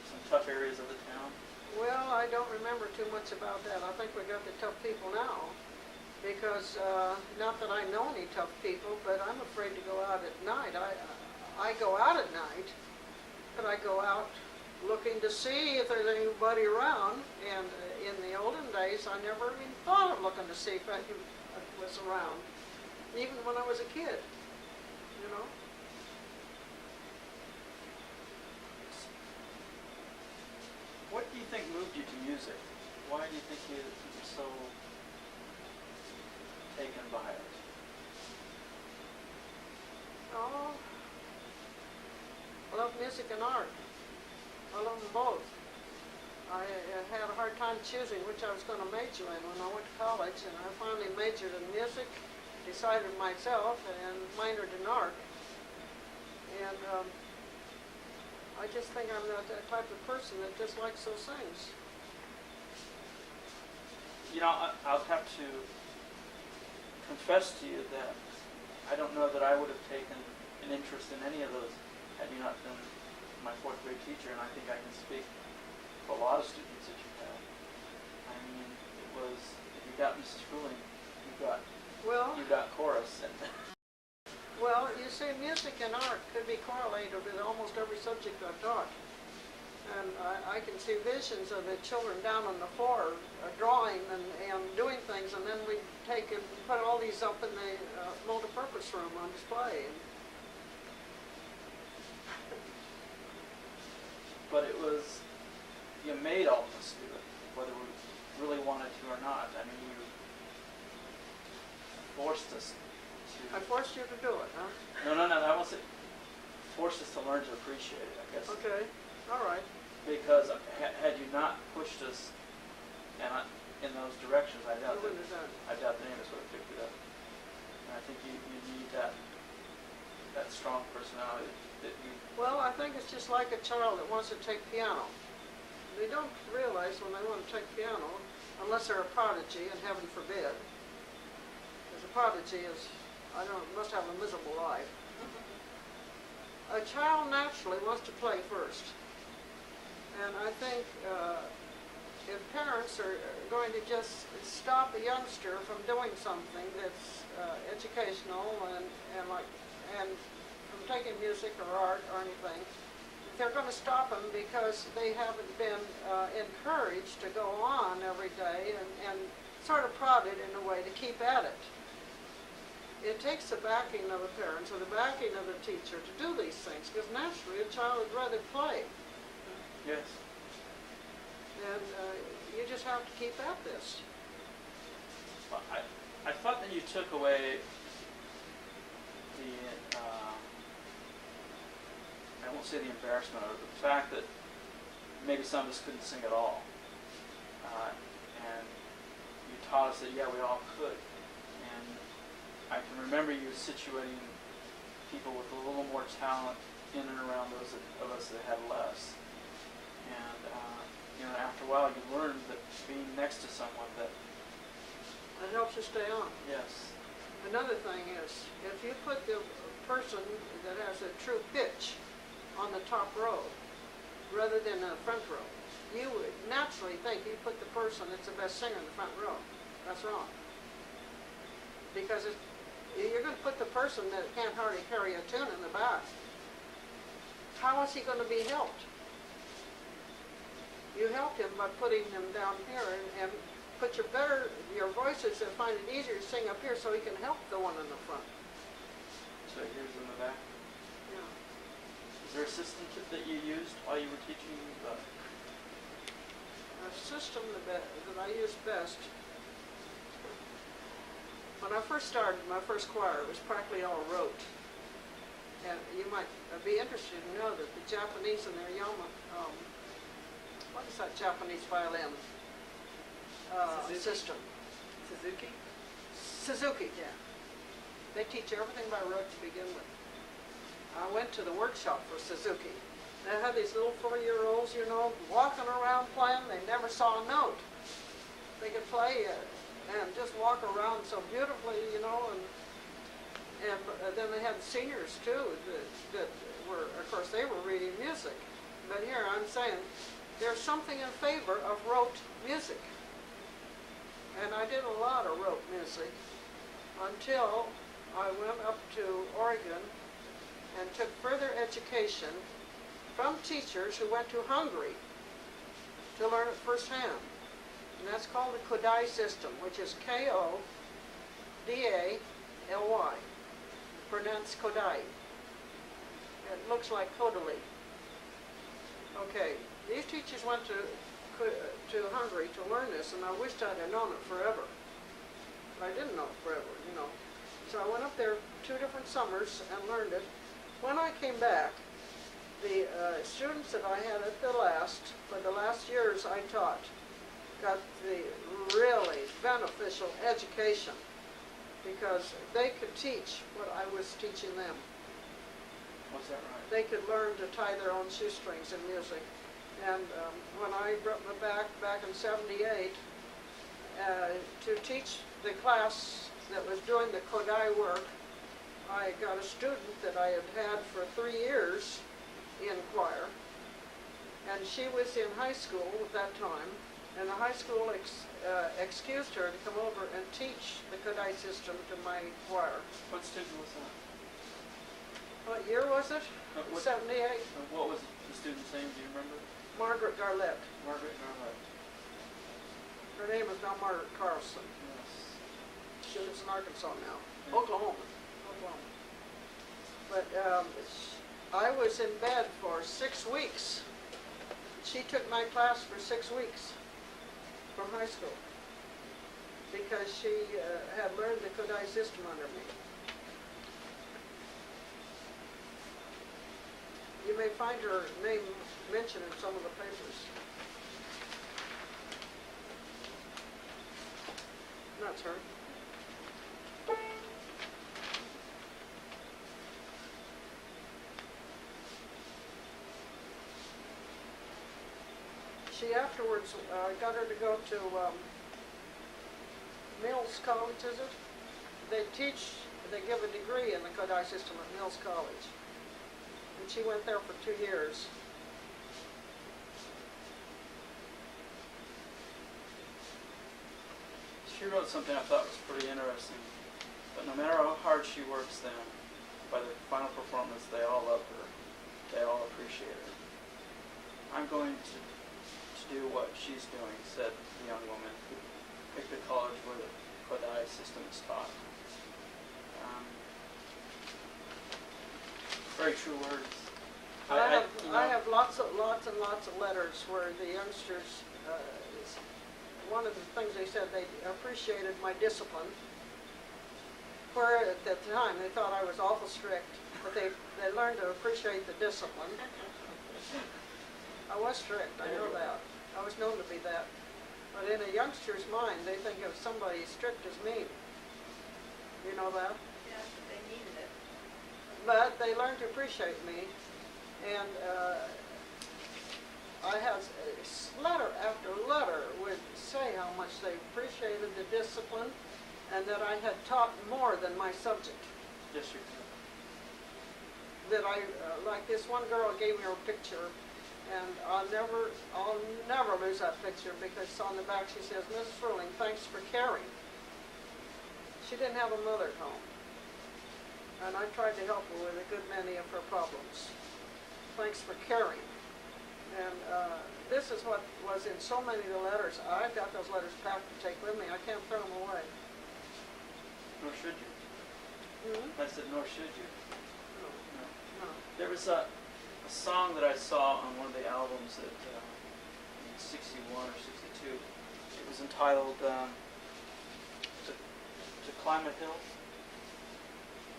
Some tough areas of the town. Well, I don't remember too much about that. I think we got the tough people now. Because, not that I know any tough people, but I'm afraid to go out at night. I go out at night, but I go out looking to see if there's anybody around. And in the olden days, I never even thought of looking to see if anybody was around, even when I was a kid, you know. What do you think moved you to music? Why do you think you were so taken by it? Oh, I love music and art. I love them both. I had a hard time choosing which I was going to major in when I went to college, and I finally majored in music, decided myself, and minored in art. And I just think I'm that type of person that just likes those things. You know, I'll have to confess to you that I don't know that I would have taken an interest in any of those had you not been my fourth grade teacher, and I think I can speak for a lot of students that you've had. I mean, it was, if you got Mrs. Fruhling, Well, you got chorus. And well, you see, music and art could be correlated with almost every subject I've taught. And I can see visions of the children down on the floor drawing and doing things, and then we take and put all these up in the multi-purpose room on display. But it was, you made all of us do it, whether we really wanted to or not. I mean, you forced us to. I forced you to do it, huh? No, I won't say forced us to learn to appreciate it, I guess. Okay, all right. Because had you not pushed us in those directions, I doubt You wouldn't have done it. any of us would have picked it up. And I think you need that strong personality that you. Well, I think it's just like a child that wants to take piano. They don't realize when they want to take piano, unless they're a prodigy, and heaven forbid. Because a prodigy must have a miserable life. A child naturally wants to play first. And I think if parents are going to just stop a youngster from doing something that's educational and from taking music or art or anything, they're going to stop them because they haven't been encouraged to go on every day and sort of prodded in a way to keep at it. It takes the backing of the parents or the backing of the teacher to do these things, because naturally a child would rather play. Yes. And you just have to keep at this. Well, I thought that you took away the, I won't say the embarrassment, or the fact that maybe some of us couldn't sing at all. And you taught us that, yeah, we all could. And I can remember you situating people with a little more talent in and around those of us that had less. And after a while, you learned that being next to someone that. It helps you stay on. Yes. Another thing is, if you put the person that has a true pitch on the top row rather than the front row, you would naturally think you put the person that's the best singer in the front row. That's wrong. Because you're going to put the person that can't hardly carry a tune in the back. How is he going to be helped? You help him by putting him down here and put your voices and find it easier to sing up here so he can help the one in the front. So here's in the back. Yeah. Is there a system that you used while you were teaching? A system that I used best. When I first started my first choir, it was practically all rote. And you might be interested to know that the Japanese in their what is that Japanese violin system? Suzuki, yeah. They teach everything by rote to begin with. I went to the workshop for Suzuki. They had these little 4-year-olds, walking around playing. They never saw a note. They could play and just walk around so beautifully, and then they had seniors too that were, of course, they were reading music. But here I'm saying there's something in favor of rote music. And I did a lot of rote music until I went up to Oregon and took further education from teachers who went to Hungary to learn it firsthand. And that's called the Kodai system, which is Kodai, pronounced Kodai. It looks like Kodali. Okay, these teachers went to Hungary to learn this, and I wished I'd have known it forever. But I didn't know it forever, So I went up there 2 different summers and learned it. When I came back, the students that I had for the last years I taught, got the really beneficial education because they could teach what I was teaching them. Was that right? They could learn to tie their own shoestrings in music. And when I brought them back in '78 to teach the class that was doing the Kodai work, I got a student that I had had for 3 years in choir, and she was in high school at that time, and the high school excused her to come over and teach the Kodai system to my choir. What student was that? What year was it? What 78. what was the student's name? Do you remember? Margaret Garlett. Margaret Garlett. Her name is now Margaret Carlson. Yes. She lives in Arkansas now. Yeah. Oklahoma. But I was in bed for 6 weeks. She took my class for 6 weeks from high school because she had learned the Kodai system under me. You may find her name mentioned in some of the papers. That's her. She afterwards got her to go to Mills College, is it? They give a degree in the Kodai system at Mills College. And she went there for 2 years. She wrote something I thought was pretty interesting. But no matter how hard she works then, by the final performance, they all love her. They all appreciate her. I'm going to do what she's doing, said the young woman who picked a college where the Kodai system is taught. Very true words. I have lots and lots of letters where the youngsters, one of the things they said, they appreciated my discipline. Where at the time they thought I was awful strict, but they learned to appreciate the discipline. I was strict, I know that. I was known to be that. But in a youngster's mind, they think of somebody strict as mean. You know that? Yeah, but they needed it. But they learned to appreciate me. And I had letter after letter would say how much they appreciated the discipline and that I had taught more than my subject. Yes, you can. That I, like this one girl gave me her picture, and I'll never lose that picture because on the back she says, "Mrs. Fruhling, thanks for caring." She didn't have a mother at home, and I tried to help her with a good many of her problems. Thanks for caring. And this is what was in so many of the letters. I've got those letters packed to take with me. I can't throw them away. Nor should you. Mm-hmm. I said, nor should you. No, No. no. There was a song that I saw on one of the albums that in 61 or 62. It was entitled to Climb a Hill.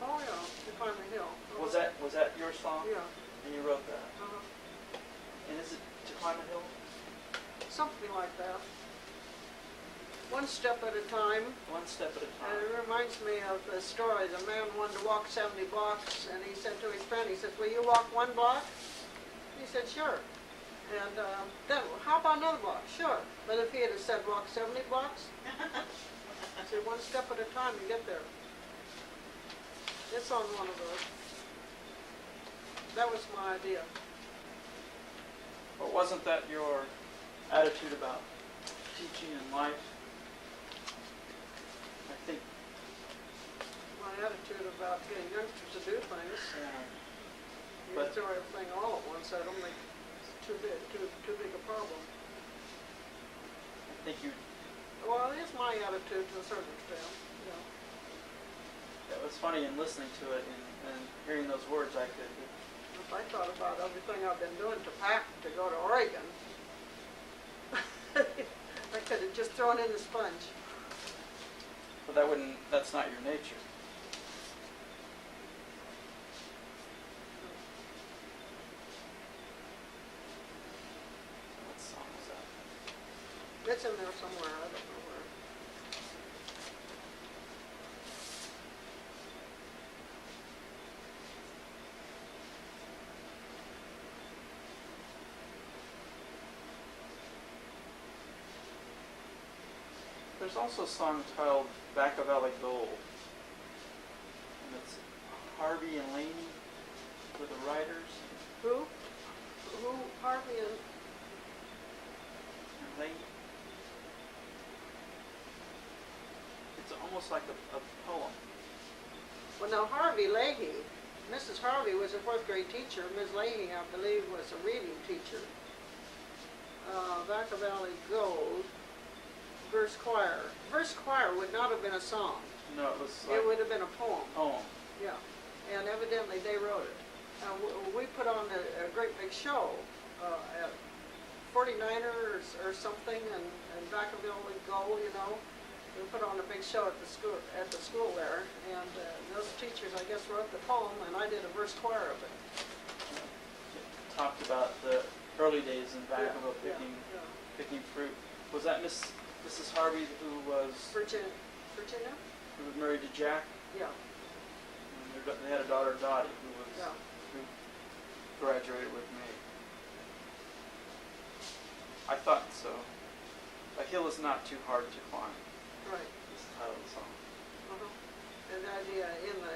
Oh yeah, to climb a hill. Was that your song? Yeah. And you wrote that? Uh-huh. And is it To Climb a Hill? Something like that. One step at a time. One step at a And it time. reminds me of the story. The man wanted to walk 70 blocks, and he said to his friend, he says, "Will you walk 1 block?" He said, "Sure." And then, "How about another block?" "Sure." But if he had said walk 70 blocks, I said, one step at a time to get there. It's on one of those. That was my idea. But wasn't that your attitude about teaching and life? I think. My attitude about getting youngsters to do things. You But- throw everything all at once, I don't think it's too big a problem. I think you. Well, it is my attitude to a certain extent. Yeah. It was funny in listening to it and hearing those words. I could. If I thought about everything I've been doing to pack to go to Oregon, I could have just thrown in the sponge. But that's not your nature. What song was that? It's in there somewhere, I don't know where. There's also a song titled Vacaville Gold. And it's Harvey and Laney were the writers. Who? Harvey and... Laney. It's almost like a poem. Well, now Harvey Leahy, Mrs. Harvey was a 4th grade teacher. Ms. Leahy, I believe, was a reading teacher. Vacaville Gold, verse choir. Verse choir would not have been a song. No, it was like It would have been a poem. poem. Yeah, and evidently they wrote it. We put on a great big show at 49ers or something, and Vacaville would go, you know. We put on a big show at the school there, and those teachers, I guess, wrote the poem, and I did a verse choir of it. Talked about the early days in Vacaville Yeah. picking fruit. Was that Mrs. Harvey who was Virginia? married to Jack? Yeah, And they had a daughter, Dottie, yeah. who graduated with me. I thought so. A hill is not too hard to climb. Right. Is the title of the song. And the idea in the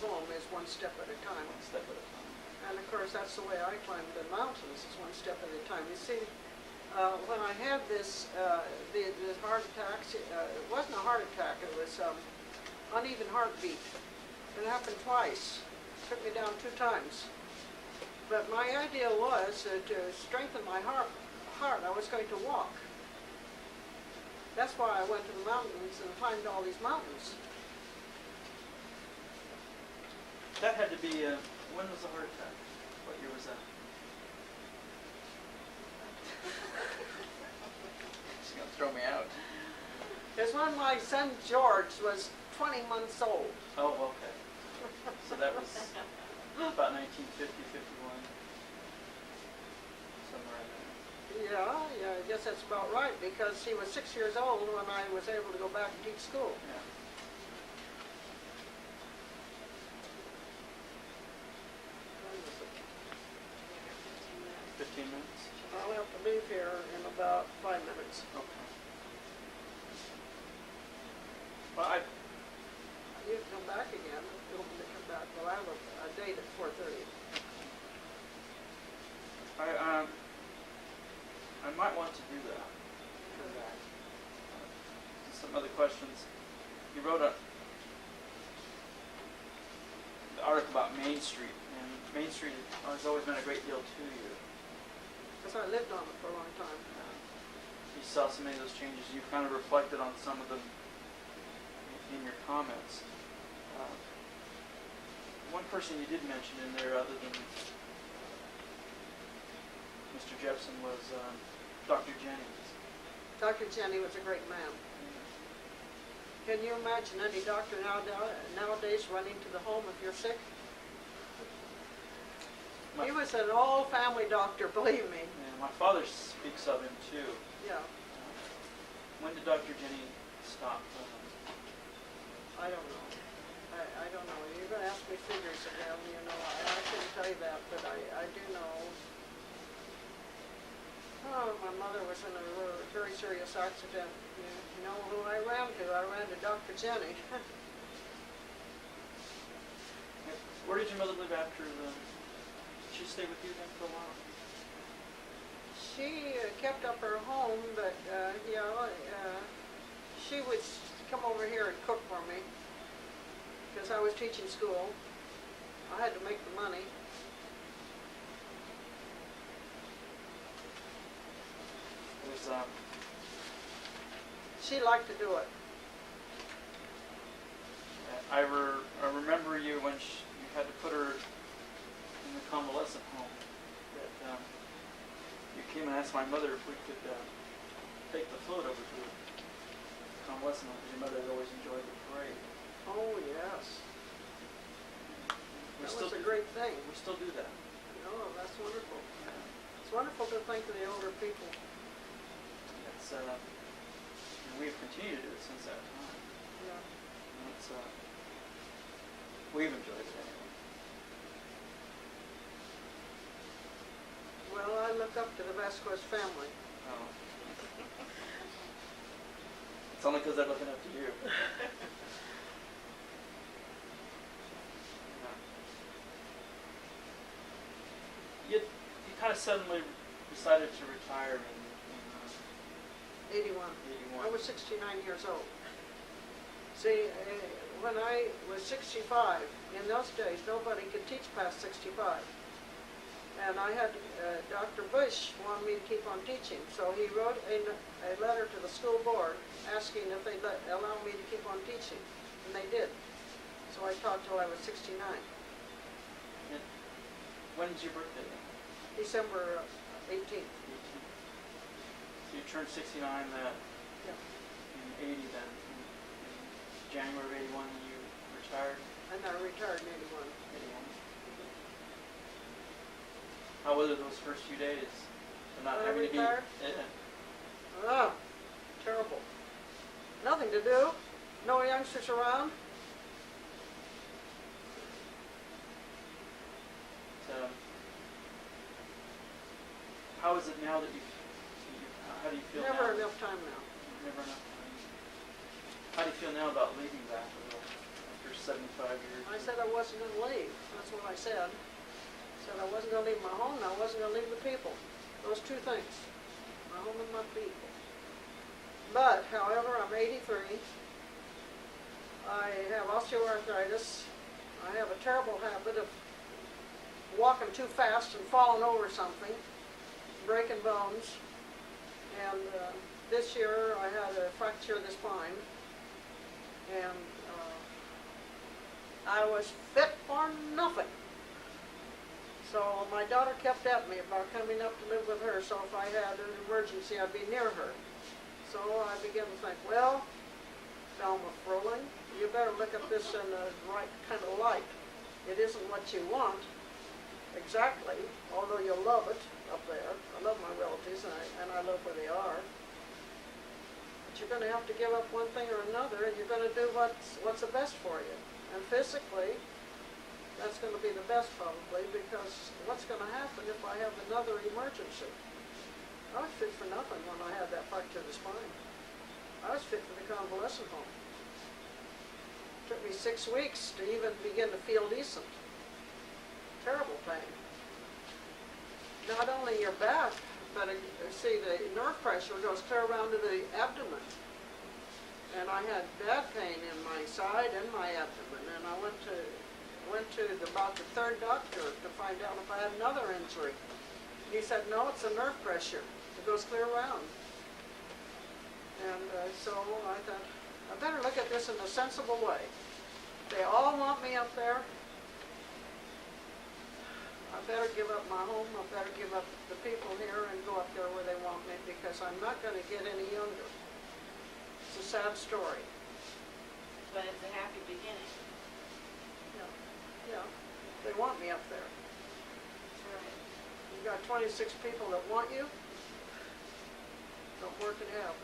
poem is one step at a time. One step at a time. And of course, that's the way I climb the mountains, is one step at a time. You see, when I had this, the heart attacks, it wasn't a heart attack, it was uneven heartbeat. It happened twice. It took me down 2 times. But my idea was to strengthen my heart, I was going to walk. That's why I went to the mountains and climbed all these mountains. That had to be, when was the heart attack? What year was that? She's going to throw me out. It's when my son George was 20 months old. Oh, okay. So that was about 1950, 51. Somewhere in there. Yeah, I guess that's about right, because he was 6 years old when I was able to go back and teach school. Yeah. 15 minutes? I'll have to leave here in about 5 minutes. Okay. Well, You can come back again if you want me to come back. Well, I have a date at 4:30. I might want to do that. Come back. Some other questions. You wrote the article about Main Street, and Main Street has always been a great deal to you. Because I lived on it for a long time. You saw so many of those changes. You kind of reflected on some of them in your comments. One person you did mention in there, other than Mr. Jepson, was Dr. Jennings. Dr. Jenny was a great man. Can you imagine any doctor nowadays running to the home if you're sick? He was an all-family doctor, believe me. Yeah, my father speaks of him too. Yeah, When did Dr. Jenny stop? I don't know. I don't know. You're going to ask me figures again, you know. I couldn't tell you that, but I do know. Oh, my mother was in a very serious accident. You know who I ran to? I ran to Dr. Jenny. Where did your mother live after the... Did she stay with you then for a while? She kept up her home, but she would come over here and cook for me because I was teaching school. I had to make the money. It was, She liked to do it. I remember you when you had to put her in the convalescent home. That you came and asked my mother if we could take the float over to the convalescent home because your mother had always enjoyed the parade. Oh, yes. We That still was a do- great thing. We still do that. Oh, that's wonderful. It's wonderful to think of the older people. It's, and we've continued to do it since that time. Yeah. And it's, we've enjoyed it anyway. Well, I look up to the Vasquez family. Oh. It's only because they're looking up to you. kind of suddenly decided to retire in 81. 81. I was 69 years old. See, when I was 65, in those days, nobody could teach past 65. And I had, Dr. Bush wanted me to keep on teaching, so he wrote a letter to the school board asking if they'd allow me to keep on teaching, and they did. So I taught till I was 69. And when's your birthday? December 18th. 18. So you turned 69 that Yeah. in 80 then. In January of 81 when you retired? And I retired in 81. 81. How were those first few days? Of not When I having to be... retired? Ah, terrible. Nothing to do. No youngsters around. How is it now that how do you feel now? Never enough time now. Never enough time. How do you feel now about leaving Vacaville after 75 years? I said I wasn't going to leave. That's what I said. I said I wasn't going to leave my home and I wasn't going to leave the people. Those two things. My home and my people. But, however, I'm 83. I have osteoarthritis. I have a terrible habit of walking too fast and falling over something, breaking bones. And this year I had a fracture of the spine. And I was fit for nothing. So my daughter kept at me about coming up to live with her, so if I had an emergency, I'd be near her. So I began to think, well, Velma Fruhling, you better look at this in the right kind of light. It isn't what you want, exactly, although you'll love it up there. I love my relatives, and I love where they are. But you're going to have to give up one thing or another, and you're going to do what's the best for you. And physically, that's going to be the best probably, because what's going to happen if I have another emergency? I was fit for nothing when I had that fracture of the spine. I was fit for the convalescent home. It took me 6 weeks to even begin to feel decent. Terrible pain. Not only your back, but see, the nerve pressure goes clear around to the abdomen. And I had bad pain in my side and my abdomen, and I went to about the third doctor to find out if I had another injury. And he said, no, it's the nerve pressure. It goes clear around. And so I thought, I better look at this in a sensible way. They all want me up there. I better give up my home. I better give up the people here and go up there where they want me, because I'm not going to get any younger. It's a sad story. But it's a happy beginning. Yeah, they want me up there. That's right. You've got 26 people that want you. Don't work it out.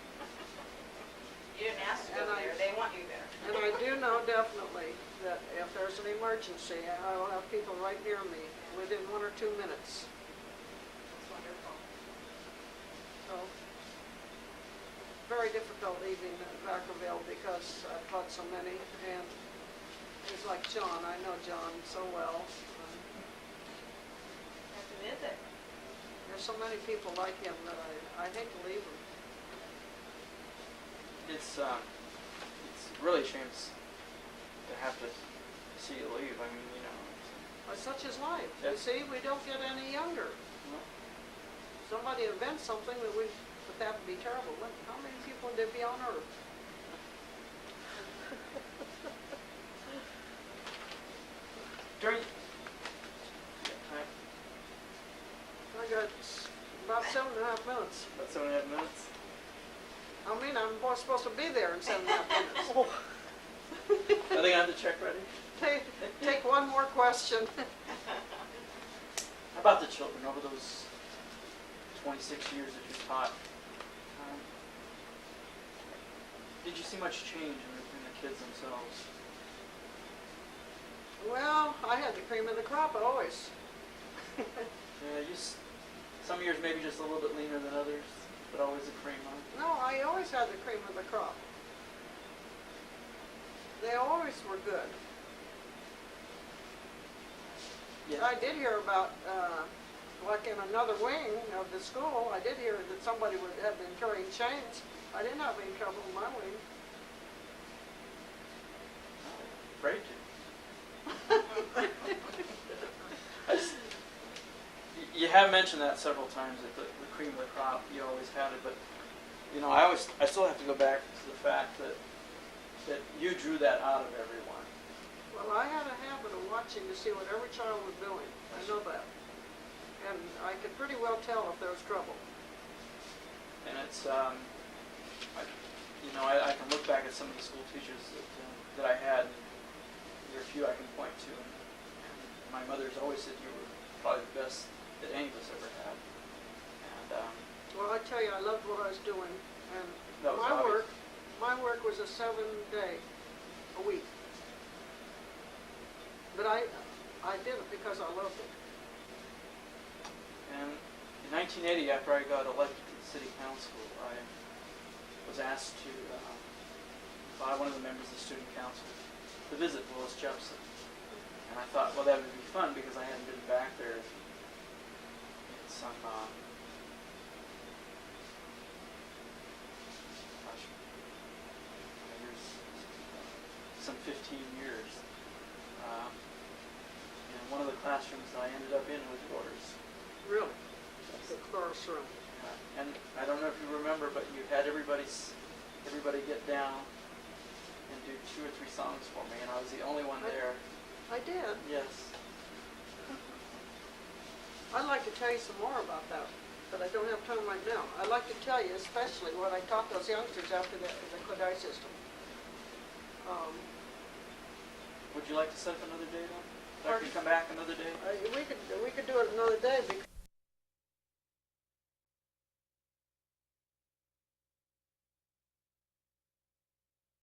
You didn't ask to And go I- there, they want you there. And I do know definitely that if there's an emergency, I will have people right near me within 1 or 2 minutes. That's wonderful. So, very difficult leaving Vacaville because I've taught so many, and he's like John. I know John so well. Have to visit. There's so many people like him that I hate to leave him. It's really a shame to have to see you leave. I mean, you know. But such is life. Yeah. You see, we don't get any younger. Well, Somebody invents something that would that would be terrible. How many people would there be on Earth? during I got about 7.5 minutes. about 7.5 minutes. I mean, I'm supposed to be there in 7.5 minutes. I think I have the check ready. Take one more question. How about the children over those 26 years that you taught? Did you see much change in the kids themselves? Well, I had the cream of the crop always. Yeah, some years maybe just a little bit leaner than others, but always a cream on. No, I always had the cream of the crop. They always were good. Yeah. I did hear about like in another wing of the school, I did hear that somebody would have been carrying chains. I didn't have any trouble in my wing. Afraid to. You have mentioned that several times, that the cream of the crop, you always had it, but you know, I still have to go back to the fact that you drew that out of everyone. Well, I had a habit of watching to see what every child was doing. I know that. And I could pretty well tell if there was trouble. And it's, I can look back at some of the school teachers that I had, and there are a few I can point to. And my mother's always said you were probably the best that any of us ever had. And Well, I tell you, I loved what I was doing. And that was my work was a 7-day a week. But I did it because I loved it. And in 1980, after I got elected to the city council, I was asked to, by one of the members of the student council, to visit Willis Jepson. And I thought, well, that would be fun because I hadn't been back there in some, some 15 years. And one of the classrooms that I ended up in was yours. Really? The classroom. And I don't know if you remember, but you had everybody get down and do 2 or 3 songs for me, and I was the only one there. I did. Yes. I'd like to tell you some more about that, but I don't have time right now. I'd like to tell you especially what I taught those youngsters after the Kodai system. Would you like to set up another date on? I can come back another day? We could do it another day because